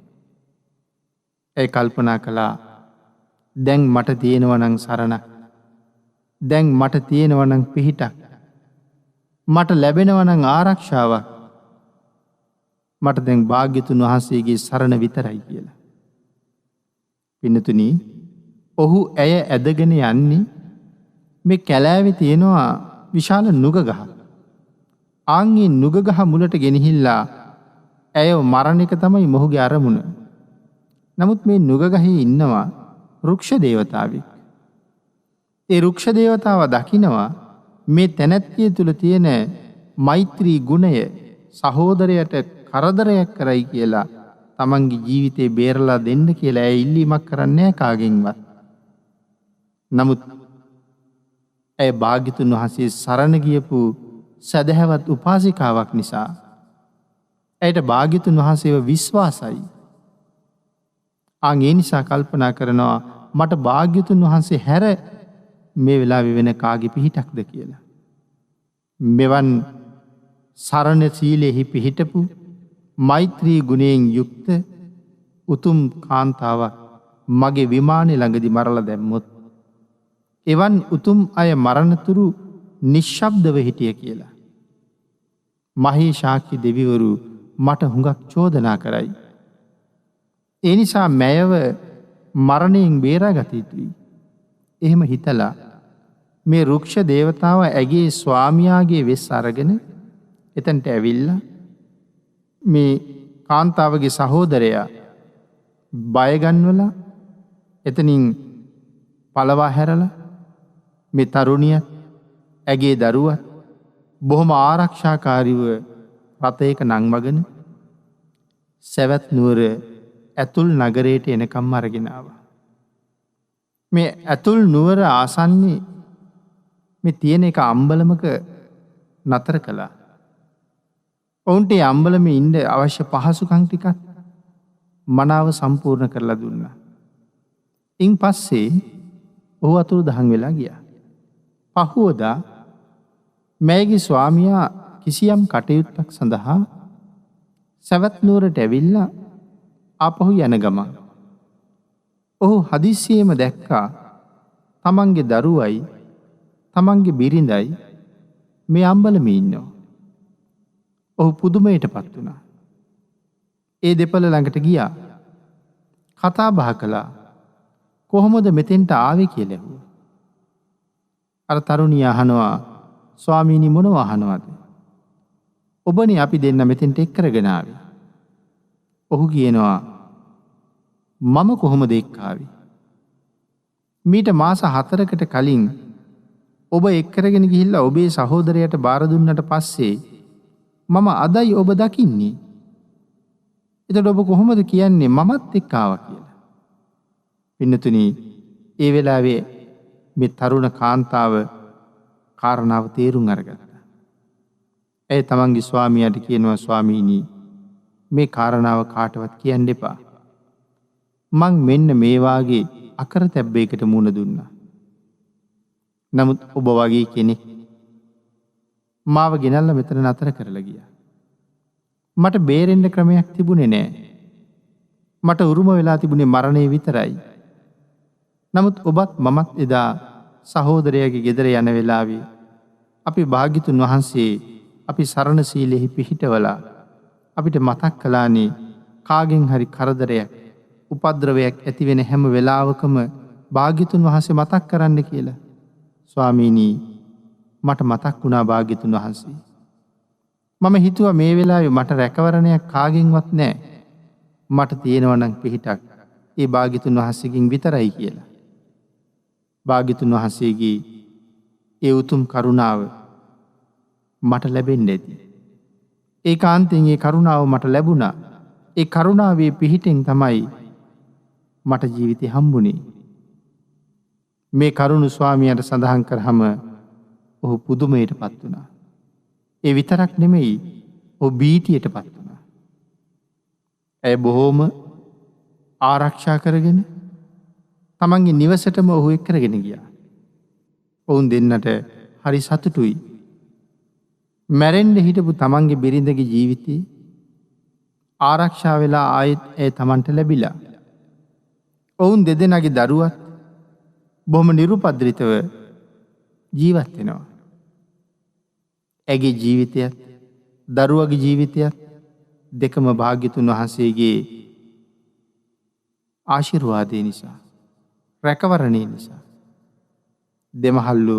ඇය කල්පනා කළා දැන් මට තියෙනවා නම් සරණක්. දැන් මට තියෙනවා නම් පිහිටක්. මට ලැබෙනවා නම් ආරක්ෂාවක්. මට දැන් භාග්‍යතුන් වහන්සේගේ සරණ විතරයි කියලා. පින්නතුනි ඔහු ඇය ඇදගෙන යන්නේ මේ කැලෑවේ තියෙනවා විශාල නුග ගහක්. ආන්ගේ නුග ගහ මුලට ගෙනහිල්ලා ඇයව මරණ එක තමයි මොහුගේ අරමුණ. නමුත් මේ නුග ගහේ ඉන්නවා රුක්ෂ දේවතාවෙක්. ඒ රුක්ෂ දේවතාව දකිනවා මේ තැනැත්තිය තුල තියෙන මෛත්‍රී ගුණය සහෝදරයට කරදරයක් කරයි කියලා තමන්ගේ ජීවිතේ බේරලා දෙන්න කියලා ඇය ඉල්ලීමක් කරන්නේ නැහැ කාගෙන්වත්. නමුත් ඇය භාග්‍යතුන් වහන්සේ සරණ ගියපු සදහැවත් උපාසිකාවක් නිසා ඇයට භාග්‍යතුන් වහන්සේව විශ්වාසයි. ඒ නිසා කල්පනා කරනවා මට භාග්‍යතුන් වහන්සේ හැර මේ වෙලාවේ වෙන කාගේ පිහිටක්ද කියලා. මෙවන් සරණ සීලෙහි පිහිටපු මෛත්‍රී ගුණයෙන් යුක්ත උතුම් කාන්තාවක් මගේ විමානේ ළඟදී මරලා දැම්මොත් එවන් උතුම් අය මරණතුරු නිශ්ශබ්දව හිටිය කියලා මහේශාක්‍ය දෙවිවරු මට හුඟක් චෝදනා කරයි. ඒ නිසා මැයව මරණයෙන් බේරාගත යුතුයි. එහෙම හිතලා මේ රුක්ෂ දේවතාව ඇගේ ස්වාමියාගේ වෙස් අරගෙන එතනට ඇවිල්ලා මේ කාන්තාවගේ සහෝදරයා බයගන්වලා එතනින් පළවා හැරලා මේ තරුණියත් ඇගේ දරුවත් බොහොම ආරක්ෂාකාරීව රථයක නංවගෙන සැවැත් නුවර ඇතුල් නගරයට එනකම් අරගෙනාව. මේ ඇතුල් නුවර ආසන්නේ මේ තියෙන එක අම්බලමක නතර කළා. ඔවුන්ට අම්බලම ඉන්ඩ අවශ්‍ය පහසුකං ටිකත් මනාව සම්පූර්ණ කරලා දුන්න. ඉන් පස්සේ ඔහු අතුරු දහන් වෙලා ගියා. පහුවදා මෑගේ ස්වාමියා කිසියම් කටයුත්තක් සඳහා සැවැත් නුවරට ඇවිල්ල ආපහු යන ගමන්. ඔහු හදිස්සියේම දැක්කා තමන්ගේ දරුවයි තමන්ගේ බිරිඳයි මේ අම්බලම ඉන්නවා. ඔහු පුදුමයට පත් වුණා. ඒ දෙපළ ළඟට ගියා. කතා බහ කළා. කොහොමද මෙතෙන්ට ආවේ කියලා ඇහුවා. අර තරුණිය අහනවා ස්වාමීනි මොනව අහනවද? ඔබනේ අපි දෙන්න මෙතෙන්ට එක් කරගෙන ආවේ. ඔහු කියනවා මම කොහොමද එක්ක ආවේ? මීට මාස 4කට කලින් ඔබ එක් කරගෙන ගිහිල්ලා ඔබේ සහෝදරයට බාර දුන්නට පස්සේ මම අදයි ඔබ දකින්නේ. එතකොට ඔබ කොහොමද කියන්නේ මමත් එක්ක ආවා කියලා? පින්නතුනි, ඒ වෙලාවේ මේ තරුණ කාන්තාව කාරණාව තේරුම් අරගත්තා. ඇය තමන්ගේ ස්වාමියාට කියනවා ස්වාමීනි මේ කාරණාව කාටවත් කියන්න එපා. මං මෙන්න මේ වාගේ අකරතැබ්බයකට මුණ දුන්නා. නමුත් ඔබ වගේ කෙනෙක් මාව ගෙනල්ලා මෙතන නතර කරලා ගියා. මට බේරෙන්න ක්‍රමයක් තිබුණේ නෑ. මට උරුම වෙලා තිබුණේ මරණය විතරයි. නමුත් ඔබත් මමත් එදා සහෝදරයාගේ ගෙදර යන වෙලාවේ අපි භාග්‍යතුන් වහන්සේ අපි සරණ සීලෙහි පිහිටවලා අපිට මතක් කළානේ කාගෙන් හරි කරදරයක් උපද්‍රවයක් ඇති වෙන හැම වෙලාවකම භාග්‍යතුන් වහන්සේ මතක් කරන්න කියලා. ස්වාමීනි මට මතක් වුණා භාග්‍යතුන් වහන්සේ. මම හිතුවා මේ වෙලාවේ මට රැකවරණයක් කාගෙන්වත් නැහැ. මට තියෙනවා නම් පිහිටක් ඒ භාග්‍යතුන් වහන්සේගෙන් විතරයි කියලා. භාග්‍යතුන් වහන්සේගේ ඒ උතුම් කරුණාව මට ලැබෙන්න ඇති. ඒකාන්තයෙන් ඒ කරුණාව මට ලැබුණා. ඒ කරුණාවේ පිහිටෙන් තමයි මට ජීවිතේ හම්බුනේ. මේ කරුණ ස්වාමියාට සඳහන් කරාම ඔහු පුදුමයට පත් වුණා. ඒ විතරක් නෙමෙයි ඔහු බීතියට පත් වුණා. ඇය බොහෝම ආරක්ෂා කරගෙන තමන්ගේ නිවසටම ඔහු එක් කරගෙන ගියා. ඔවුන් දෙන්නට හරි සතුටුයි. මැරෙන්න හිටපු තමන්ගේ බිරිඳගේ ජීවිතේ ආරක්ෂා වෙලා ආයෙත් ඒ තමන්ට ලැබිලා. ඔවුන් දෙදෙනාගේ දරුවත් බොහොම නිරුපද්‍රිතව ජීවත් වෙනවා. ඇගේ ජීවිතයත් දරුවගේ ජීවිතයත් දෙකම භාග්‍යතුන් වහන්සේගේ ආශිර්වාදය නිසා, රැකවරණය නිසා දෙමහල්ලු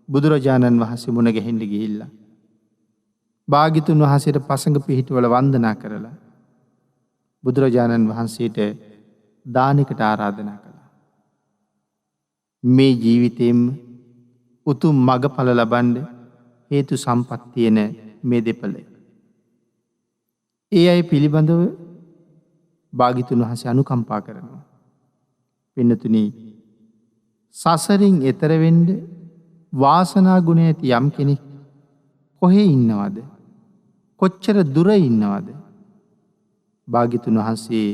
බුදුරජාණන් වහන්සේ මුණ ගැහෙන්න ගිහිල්ලා භාග්‍යතුන් වහන්සේට පසඟ පිහිටවල වන්දනා කරලා බුදුරජාණන් වහන්සේට දානයකට ආරාධනා කළා. මේ ජීවිතේම උතුම් මගඵල ලබන්න හේතු සම්පත් තියෙන මේ දෙපළ. ඒ අය පිළිබඳව භාග්‍යතුන් වහන්සේ අනුකම්පා කරනවා. පින්නතුනි, සසරින් එතර වෙන්න වාසනා ගුණ ඇති යම් කෙනෙක් කොහේ ඉන්නවද? කොච්චර දුර ඉන්නවද? භාග්‍යතුන් වහන්සේ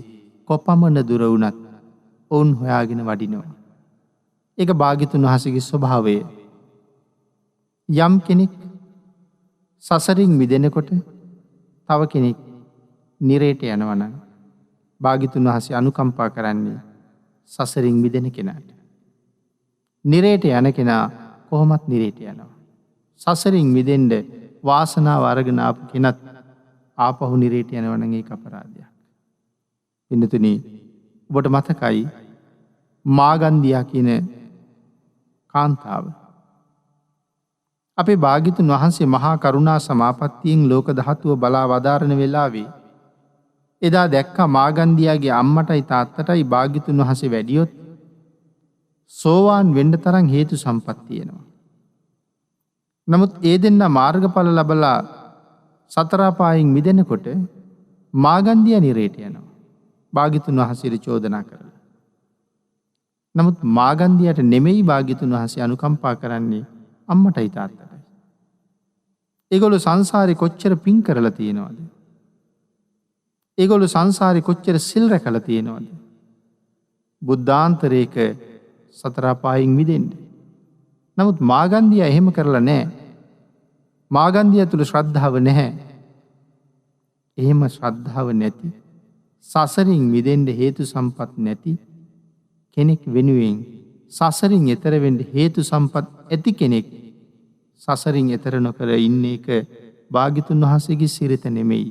කොපමණ දුර වුණත් ඔවුන් හොයාගෙන වඩිනවා. ඒක භාග්‍යතුන් වහන්සේගේ ස්වභාවය. යම් කෙනෙක් සසරින් මිදෙනකොට තව කෙනෙක් නිරේට යනවා නම් භාග්‍යතුන් වහන්සේ අනුකම්පා කරන්නේ සසරින් මිදෙන කෙනාට. නිරේට යන කෙනා කොහොමත් නිරේට යනවා. සසරින් මිදෙන්න වාසනාව අරගෙන ආපු කෙනත් ආපහු නිරේට යනවා නම් ඒක අපරාධයක්. පින්නතුනි, ඔබට මතකයි මාගන්දියා කියන කාන්තාව. අපේ භාග්‍යතුන් වහන්සේ මහා කරුණා සමාපත්තියෙන් ලෝක ධාතුව බලා වදාරන වෙලාවේ එදා දැක්කා මාගන්දියාගේ අම්මටයි තාත්තටයි භාග්‍යතුන් වහන්සේ වැඩියොත් සෝවාන් වෙන්න තරම් හේතු සම්පත් තියෙනවා. නමුත් ඒ දෙන්න මාර්ගඵල ලබලා සතර අපායෙන් මිදෙනකොට මාගන්ධිය නිරේට යනවා. භාග්‍යතුන් වහන්සේට චෝදනා කරලා. නමුත් මාගන්ධියට නෙමෙයි භාග්‍යතුන් වහන්සේ අනුකම්පා කරන්නේ අම්මටයි තාත්තටයි. ඒගොල්ලෝ සංසාරේ කොච්චර පින් කරලා තියෙනවද? ඒගොල්ලෝ සංසාරේ කොච්චර සිල් රැකලා තියෙනවද? බුද්ධාන්තරයක සතර අපායෙන් මිදෙන්න. නමුත් මාගන්ධිය එහෙම කරලා නැහැ. මාගන්ධිය තුල ශ්‍රද්ධාව නැහැ. එහෙම ශ්‍රද්ධාව නැති සසරින් මිදෙන්න හේතු සම්පත් නැති කෙනෙක් වෙනුවෙන් සසරින් එතර වෙන්න හේතු සම්පත් ඇති කෙනෙක් සසරින් එතර නොකර ඉන්න එක භාග්‍යතුන් වහන්සේගේ සිරිත නෙමෙයි.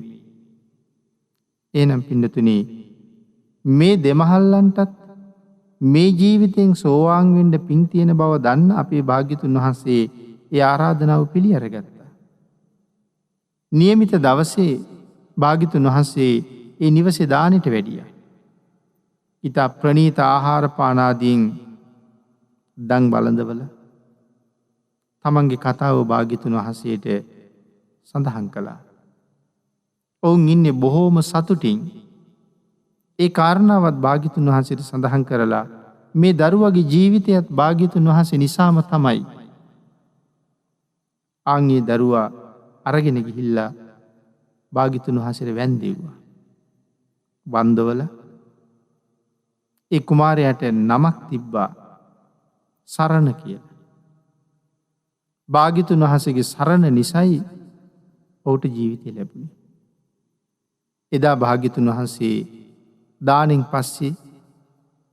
එහෙනම් පින්නතුනි මේ දෙමහල්ලන්ටත් මේ ජීවිතයෙන් සෝවාන් වෙන්න පින් තියෙන බව දන්න අපේ භාග්‍යතුන් වහන්සේ ඒ ආරාධනාව පිළි අරගත්තා. නියමිත දවසේ භාග්‍යතුන් වහන්සේ ඒ නිවසේ දානෙට වැඩියා. ඉතා ප්‍රණීත ආහාර පාන ආදීන් දන් බලඳවල තමන්ගේ කතාව භාග්‍යතුන් වහන්සේට සඳහන් කළා. ඔවුන් ඉන්නේ බොහෝම සතුටින්. ඒ කාරණාවත් භාග්‍යතුන් වහන්සේට සඳහන් කරලා මේ දරුවගේ ජීවිතයත් භාග්‍යතුන් වහන්සේ නිසාම තමයි. ආන්ගේ දරුවා අරගෙන ගිහිල්ලා භාග්‍යතුන් වහන්සේට වැන්දෙව්වා. වන්දවල ඒ කුමාරයාට නමක් තිබ්බා සරණ කියලා. භාග්‍යතුන් වහන්සේගේ සරණ නිසයි ඔහුට ජීවිතය ලැබුණේ. එදා භාග්‍යතුන් වහන්සේ දානෙන් පස්සේ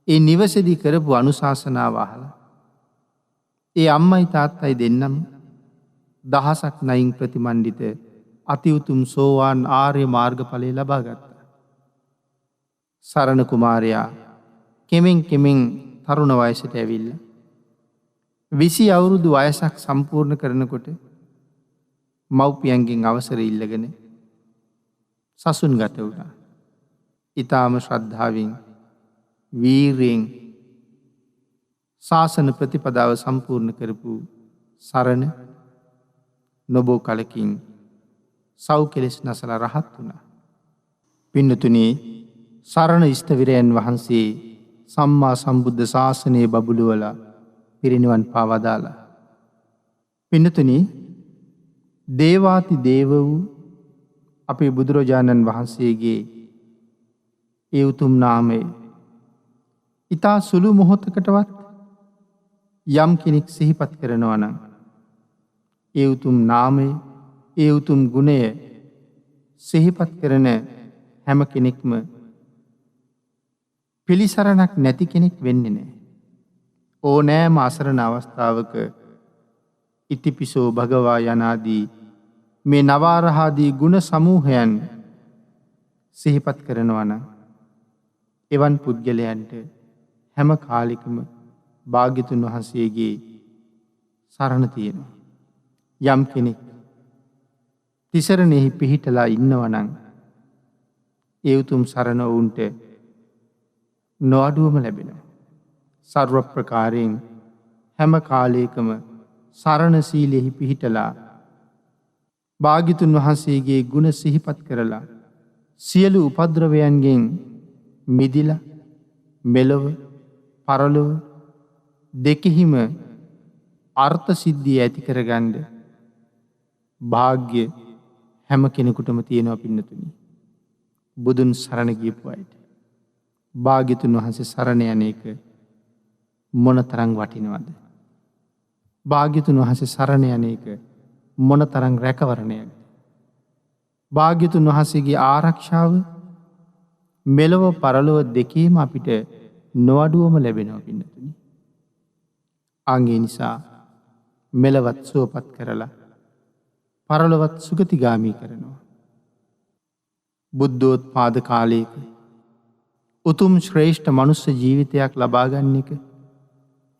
ඒ නිවසේදී කරපු අනුශාසනාව අහලා ඒ අම්මයි තාත්තයි දෙන්නම දහසක් නයින් ප්‍රතිමන්විත අති උතුම් සෝවාන් ආර්ය මාර්ගඵලය ලබා ගත්තා. සරණ කුමාරයා කෙමෙන් කෙමෙන් තරුණ වයසට ඇවිල්ලා 20 අවුරුදු වයසක් සම්පූර්ණ කරනකොට මව්පියන්ගෙන් අවසර ඉල්ලගෙන සසුන් ගත වුණා. ඊටාම ශ්‍රද්ධාවෙන් වීරයෙන් ශාසන ප්‍රතිපදාව සම්පූර්ණ කරපු සරණ නොබෝ කලකින් සව් කෙලෙස් නැසලා රහත් වුණා. පින්නතුනි සරණ ඉස්තවිරයන් වහන්සේ සම්මා සම්බුද්ධ ශාසනයේ බබළුවලා පිරිනිවන් පාවදාලා. පින්නතුනි දේවාති දේව වූ අපේ බුදුරජාණන් වහන්සේගේ ඒ උතුම් නාමය ඊතා සුළු මොහොතකටවත් යම් කෙනෙක් සිහිපත් කරනවා නම් ඒ උතුම් නාමය ඒ උතුම් ගුණය සිහිපත් කරන හැම කෙනෙක්ම පිළිසරණක් නැති කෙනෙක් වෙන්නේ නැහැ. ඕනෑම අසරණ අවස්ථාවක ඉතිපිසෝ භගවා යනාදී මේ නවාරහාදී ගුණ සමූහයන් සිහිපත් කරනවා නම් එවන් පුද්ගලයන්ට හැම කාලෙකම භාග්‍යතුන් වහන්සේගේ සරණ තියෙනවා. යම් කෙනෙක් තිසරණෙහි පිහිටලා ඉන්නවා නම් ඒ උතුම් සරණ වුන්ට නොඅඩුවම ලැබෙනවා. සර්ව ප්‍රකාරයෙන් හැම කාලයකම සරණ සීලෙහි පිහිටලා භාග්‍යතුන් වහන්සේගේ ගුණ සිහිපත් කරලා සියලු උපද්‍රවයන්ගෙන් මිදිලා මෙලොව පරලොව දෙකෙහිම අර්ථ සිද්ධිය ඇති කරගන්න භාග්‍ය හැම කෙනෙකුටම තියෙනවා පින්නතුනි. බුදුන් සරණ ගියපු අයට භාග්‍යතුන් වහන්සේ සරණ යන එක මොනතරම් වටිනවද? භාග්‍යතුන් වහන්සේ සරණ යන එක මොනතරම් රැකවරණයක්ද? භාග්‍යතුන් වහන්සේගේ ආරක්ෂාව මෙලොව පරලොව දෙකේම අපිට නොඅඩුවම ලැබෙනවා පින්නතුනි. ආන්ගේ නිසා මෙලවත් සුවපත් කරලා පරලොවත් සුගතිගාමී කරනවා. බුද්ධෝත්පාද කාලයක උතුම් ශ්‍රේෂ්ඨ මනුස්ස ජීවිතයක් ලබා ගන්න එක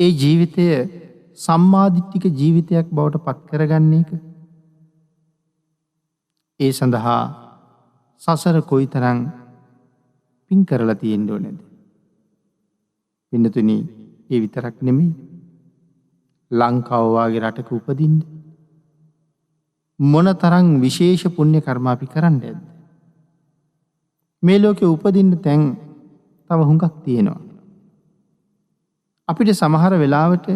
ඒ ජීවිතය සම්මාදිට්ඨික ජීවිතයක් බවට පත් කරගන්න එක ඒ සඳහා සසර කොයිතරම් පින් කරලා තියෙන්න ඕනේද? පින්නතුනි ඒ විතරක් නෙමෙයි ලංකාව වගේ රටක උපදින්න මොන තරම් විශේෂ පුණ්‍ය කර්ම අපි කරන්න ඇද්ද. මේ ලෝකෙ උපදින්න තැන් තව හුඟක් තියෙනවා. අපිට සමහර වෙලාවට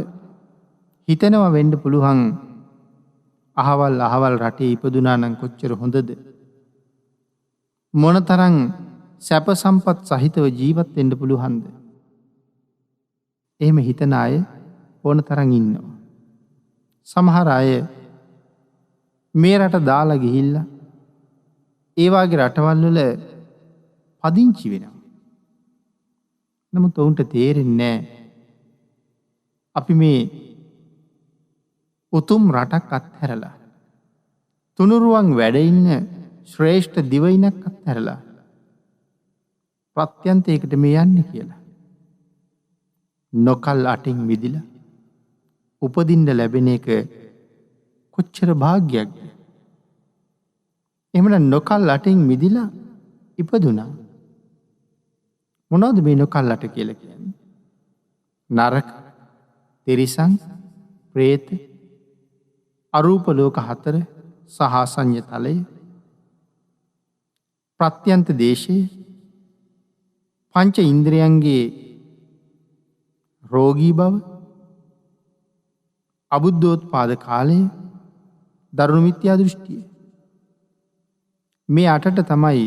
හිතනවා වෙන්න පුළුවන් අහවල් රටේ ඉපදුනා නම් කොච්චර හොඳද. මොන තරම් සැප සම්පත් සහිතව ජීවත් වෙන්න පුළුවන්ද. එහෙම හිතන අය ඕන තරම් ඉන්නවා. සමහර අය මේ රට දාලා ගිහිල්ලා ඒ වාගේ රටවල් වල පදිංචි වෙනවා. නමුත් ඔවුන්ට තේරෙන්නේ නැහැ අපි මේ උතුම් රටක් අත්හැරලා තුනුරුවන් වැඩ ඉන්න ශ්‍රේෂ්ඨ දිවයිනක් අත්හැරලා ප්‍රත්‍යන්තයකට මේ යන්නේ කියලා. නොකල් අටින් මිදිලා උපදින්න ලැබෙන එක කොච්චර භාග්‍යයක්ද. එහෙමනම් නොකල් අටින් මිදිලා ඉපදුනා. මොනවද මේ නොකල් අට කියලා කියන්නේ? නරක, තිරිසන්, ප්‍රේත, අරූප ලෝක 4 සහ සංඤ්ඤ තලය, ප්‍රත්‍යන්ත දේශය, පංච ඉන්ද්‍රයන්ගේ රෝගී බව, අබුද්ධෝත්පාද කාලය, දරුණු මිත්‍යා දෘෂ්ටිය. මේ අටට තමයි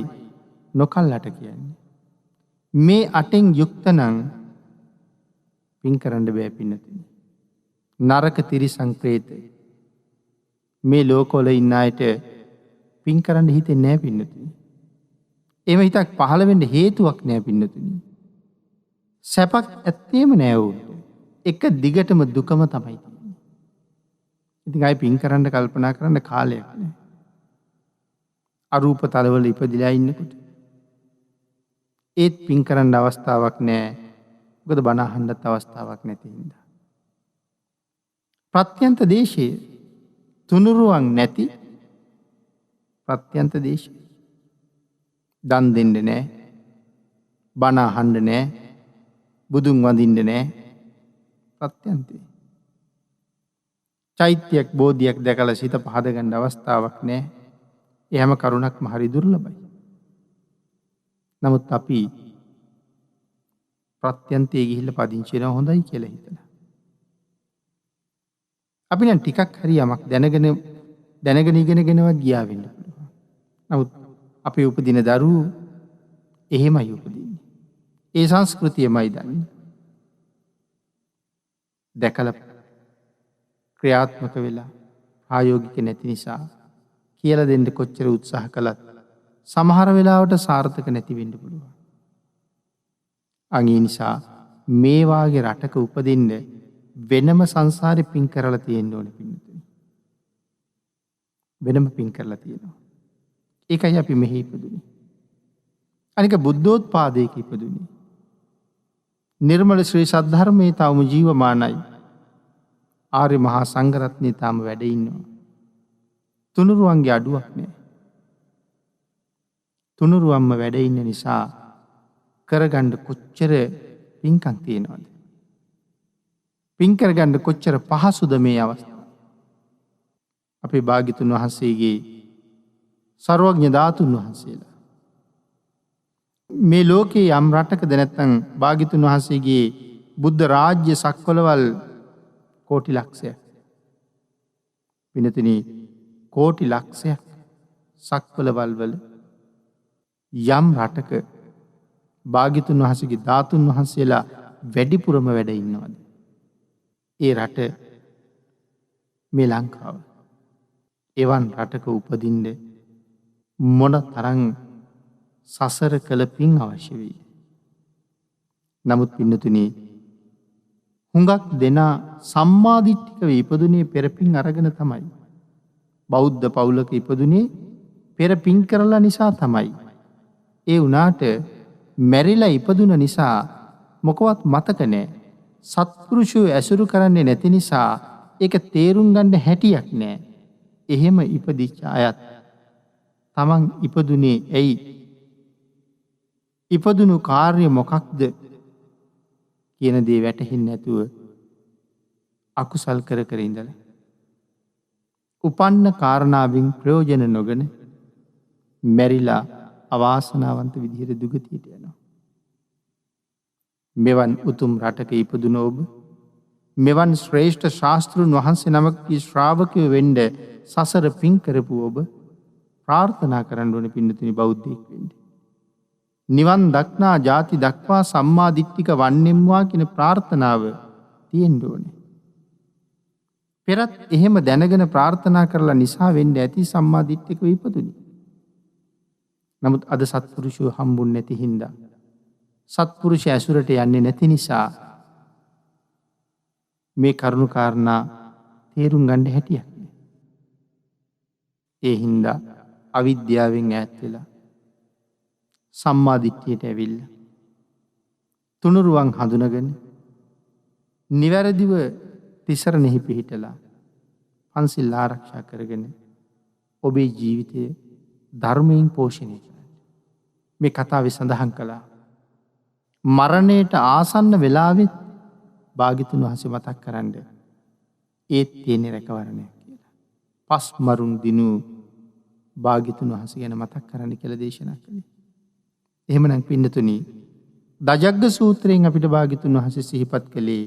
නොකල් අට කියන්නේ. මේ අටෙන් යුක්ත නම් පින් කරන්න බෑ පින්නතුනි. නරක, තිරිසන්, ප්‍රේත මේ ලෝකවල ඉන්න අයට පින් කරන්න හිතෙන්නේ නැහැ පින්නතුනි. එහෙම හිතක් පහළ වෙන්න හේතුවක් නැහැ පින්නතුනි. සැපක් ඇත්තේම නැහැ උන්ට. එක දිගටම දුකම තමයි තියෙන්නේ. ඉතින් අය පින් කරන්න කල්පනා කරන්න කාලයක් නැහැ. අරූප තලවල ඉපදිලා ඉන්නකොට ඒත් පින් කරන්න අවස්ථාවක් නැහැ. මොකද බණ අහන්නත් අවස්ථාවක් නැති හින්දා. ප්‍රත්‍යන්ත දේශයේ තුනුරුවන් නැති ප්‍රත්‍යන්ත දේශය. දන් දෙන්න නැහැ. බණ අහන්න නැහැ. බුදුන් වඳින්න නැහැ. ප්‍රත්‍යන්තේ. චෛත්‍යයක් බෝධියක් දැකලා සිත පහද ගන්න අවස්ථාවක් නැහැ. ඒ හැම කරුණක්ම හරි දුර්ලභයි. නමුත් අපි ප්‍රත්‍යන්තයේ ගිහිල්ලා පදිංචි වෙනවා හොඳයි කියලා හිතලා. අපි නම් ටිකක් හරි යමක් දැනගෙන ඉගෙනගෙනවත් ගියා වෙන්න පුළුවන්. නමුත් අපේ උපදින දරුවෝ එහෙමයි උපදින්නේ. ඒ සංස්කෘතියමයි දන්නේ. දැකලා ක්‍රියාත්මක වෙලා ප්‍රායෝගික නැති නිසා කියලා දෙන්න කොච්චර උත්සාහ කළත් සමහර වෙලාවට සාර්ථක නැති වෙන්න පුළුවන්. අගේ නිසා මේ වාගේ රටක උපදින්න වෙනම සංසාරේ පින් කරලා තියෙන්න ඕනේ පින්නතුනි. වෙනම පින් කරලා තියෙනවා. ඒකයි අපි මෙහි ඉපදුනේ. අනික බුද්ධෝත්පාදයක ඉපදුනේ. නිර්මල ශ්‍රී සද්ධර්මයේ තවම ජීවමානයි. ආර්ය මහා සංඝරත්නයේ තාම වැඩ ඉන්නවා. තුනුරුවන්ගේ අඩුවක් නෑ. තුනුරුවන්ම වැඩ ඉන්න නිසා කරගන්න කොච්චර පින්කම් තියෙනවද? පින් කරගන්න කොච්චර පහසුද මේ අවස්ථාව? අපේ භාග්‍යතුන් වහන්සේගේ සර්වඥ ධාතුන් වහන්සේලා මේ ලෝකේ යම් රටකද නැත්නම් භාග්‍යතුන් වහන්සේගේ බුද්ධ රාජ්‍ය සක්වලවල් කෝටි ලක්ෂයක්. විනතිනි කෝටි ලක්ෂයක් සක්වලවල් වල යම් රටක භාග්‍යතුන් වහන්සේගේ ධාතුන් වහන්සේලා වැඩිපුරම වැඩ ඉන්නවද? ඒ රට මේ ලංකාව. එවන් රටක උපදින්න මොන තරම් සසර කළ පින් අවශ්‍ය වෙයි. නමුත් පින්නතුනි හුඟක් දෙනා සම්මාදිට්ඨිකව ඉපදුනේ පෙර පින් අරගෙන තමයි. බෞද්ධ පවුලක ඉපදුනේ පෙර පින් කරලා නිසා තමයි. ඒ වුණාට මැරිලා ඉපදුන නිසා මොකවත් මතක නැහැ. සත්පුරුෂයෝ ඇසුරු කරන්නේ නැති නිසා ඒක තේරුම් ගන්න හැටියක් නැහැ. එහෙම ඉපදිච්ච අයත් තමන් ඉපදුනේ ඇයි? ඉපදුණු කාර්ය මොකක්ද කියන දේ වැටහෙන්නේ නැතුව අකුසල් කර කර ඉඳලා උපන්න කාරණාවෙන් ප්‍රයෝජන නොගෙන මැරිලා අවාසනාවන්ත විදිහට දුගතියට යනවා. මෙවන් උතුම් රටක ඉපදුන ඔබ මෙවන් ශ්‍රේෂ්ඨ ශාස්තෘන් වහන්සේ නමකගේ ශ්‍රාවකයෝ වෙන්ඩ සසර පින් කරපු ඔබ ප්‍රාර්ථනා කරන්න වන පින්නතුනි බෞද්ධයෙක් වෙන්ඩ. නිවන් දක්නා ජාති දක්වා සම්මාදිට්ඨික වන්නෙම්වා කියන ප්‍රාර්ථනාව තියෙන්න ඕනේ. පෙරත් එහෙම දැනගෙන ප්‍රාර්ථනා කරලා නිසා වෙන්න ඇති සම්මාදිට්ඨිකව ඉපදුනි. නමුත් අද සත්පුරුෂයෝ හම්බුන්නේ නැති හින්දා සත්පුරුෂ ඇසුරට යන්නේ නැති නිසා මේ කරුණු කාරණා තේරුම් ගන්න හැටියක් නෑ. ඒ හින්දා අවිද්‍යාවෙන් ඈත් වෙලා සම්මාදිට්ඨියට ඇවිල්ලා තුනුරුවන් හඳුනගෙන නිවැරදිව තිසරණෙහි පිහිටලා පන්සිල් ආරක්ෂා කරගෙන ඔබේ ජීවිතය ධර්මයෙන් පෝෂණය කරන්න. මේ කතාවේ සඳහන් කළා මරණයට ආසන්න වෙලාවෙත් භාග්‍යවතුන් වහන්සේ මතක් කරන්න ඒත් තියෙන්නේ රැකවරණය කියලා. පස් මරුන් දිනු භාග්‍යවතුන් වහන්සේ ගැන මතක් කරන්න කියලා දේශනා කළේ. එහෙමනම් පින්නතුනි දජග්ග සූත්‍රයෙන් අපිට භාග්‍යවතුන් වහන්සේ සිහිපත් කළේ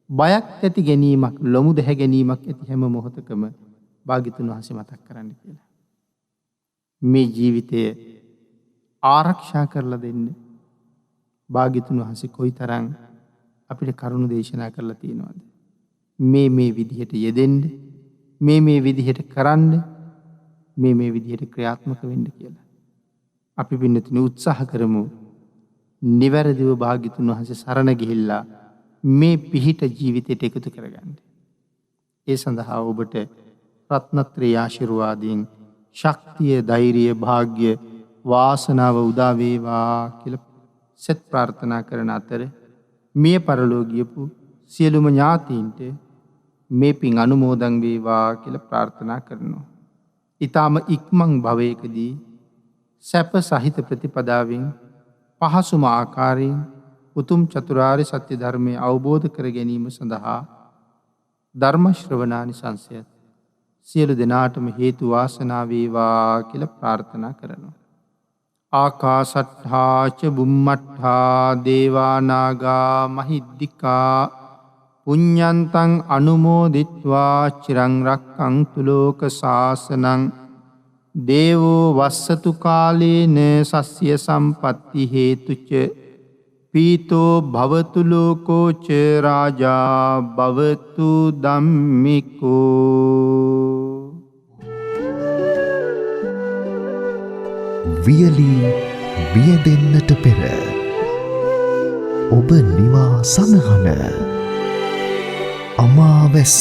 බයක් ඇති ගැනීමක් ලොමු දැහැ ගැනීමක් ඇති හැම මොහොතකම භාග්‍යවතුන් වහන්සේ මතක් කරන්න කියලා. මේ ජීවිතය ආරක්ෂා කරලා දෙන්න භාග්‍යවතුන් වහන්සේ කොයිතරම් අපිට කරුණු දේශනා කරලා තියෙනවද? මේ විදිහට යෙදෙන්න, මේ විදිහට කරන්න, මේ විදිහට ක්‍රියාත්මක වෙන්න කියලා. අපි පින්නතුනි උත්සාහ කරමු නිවැරදිව භාග්‍යවතුන් වහන්සේ සරණ ගිහිල්ලා මේ පිහිට ජීවිතයට එකතු කරගන්න. ඒ සඳහා ඔබට රත්නත්‍රේ ආශිර්වාදයෙන් ශක්තිය, ධෛර්යය, භාග්‍ය, වාසනාව උදා වේවා කියලා සෙත් ප්‍රාර්ථනා කරන අතර මිය පරලෝ ගියපු සියලුම ඥාතීන්ට මේ පින් අනුමෝදන් වේවා කියලා ප්‍රාර්ථනා කරනවා. ඊටාම ඉක්මන් භවයකදී සැප සහිත ප්‍රතිපදාවෙන් පහසුම ආකාරයෙන් උතුම් චතුරාර්ය සත්‍ය ධර්මය අවබෝධ කර ගැනීම සඳහා ධර්ම ශ්‍රවණානිසංසය සියලු දෙනාටම හේතු වාසනා වේවා කියලා ප්‍රාර්ථනා කරනවා. ආකාසට්ඨා ච බුම්මට්ඨා දේවා නාග මහිද්దికා පුඤ්ඤන්තං අනුමෝදිත්වා චිරං රක්ඛන්තු ලෝක සාසනං දේවෝ වස්සතු කාලේන සස්්‍ය සම්පත්ති හේතුච පීතෝ භවතු ලෝකෝ ච රාජා භවතු ධම්මිකෝ. වියලී බියදෙන්නට පෙර ඔබ නිවා සනහන අමාවැස්ස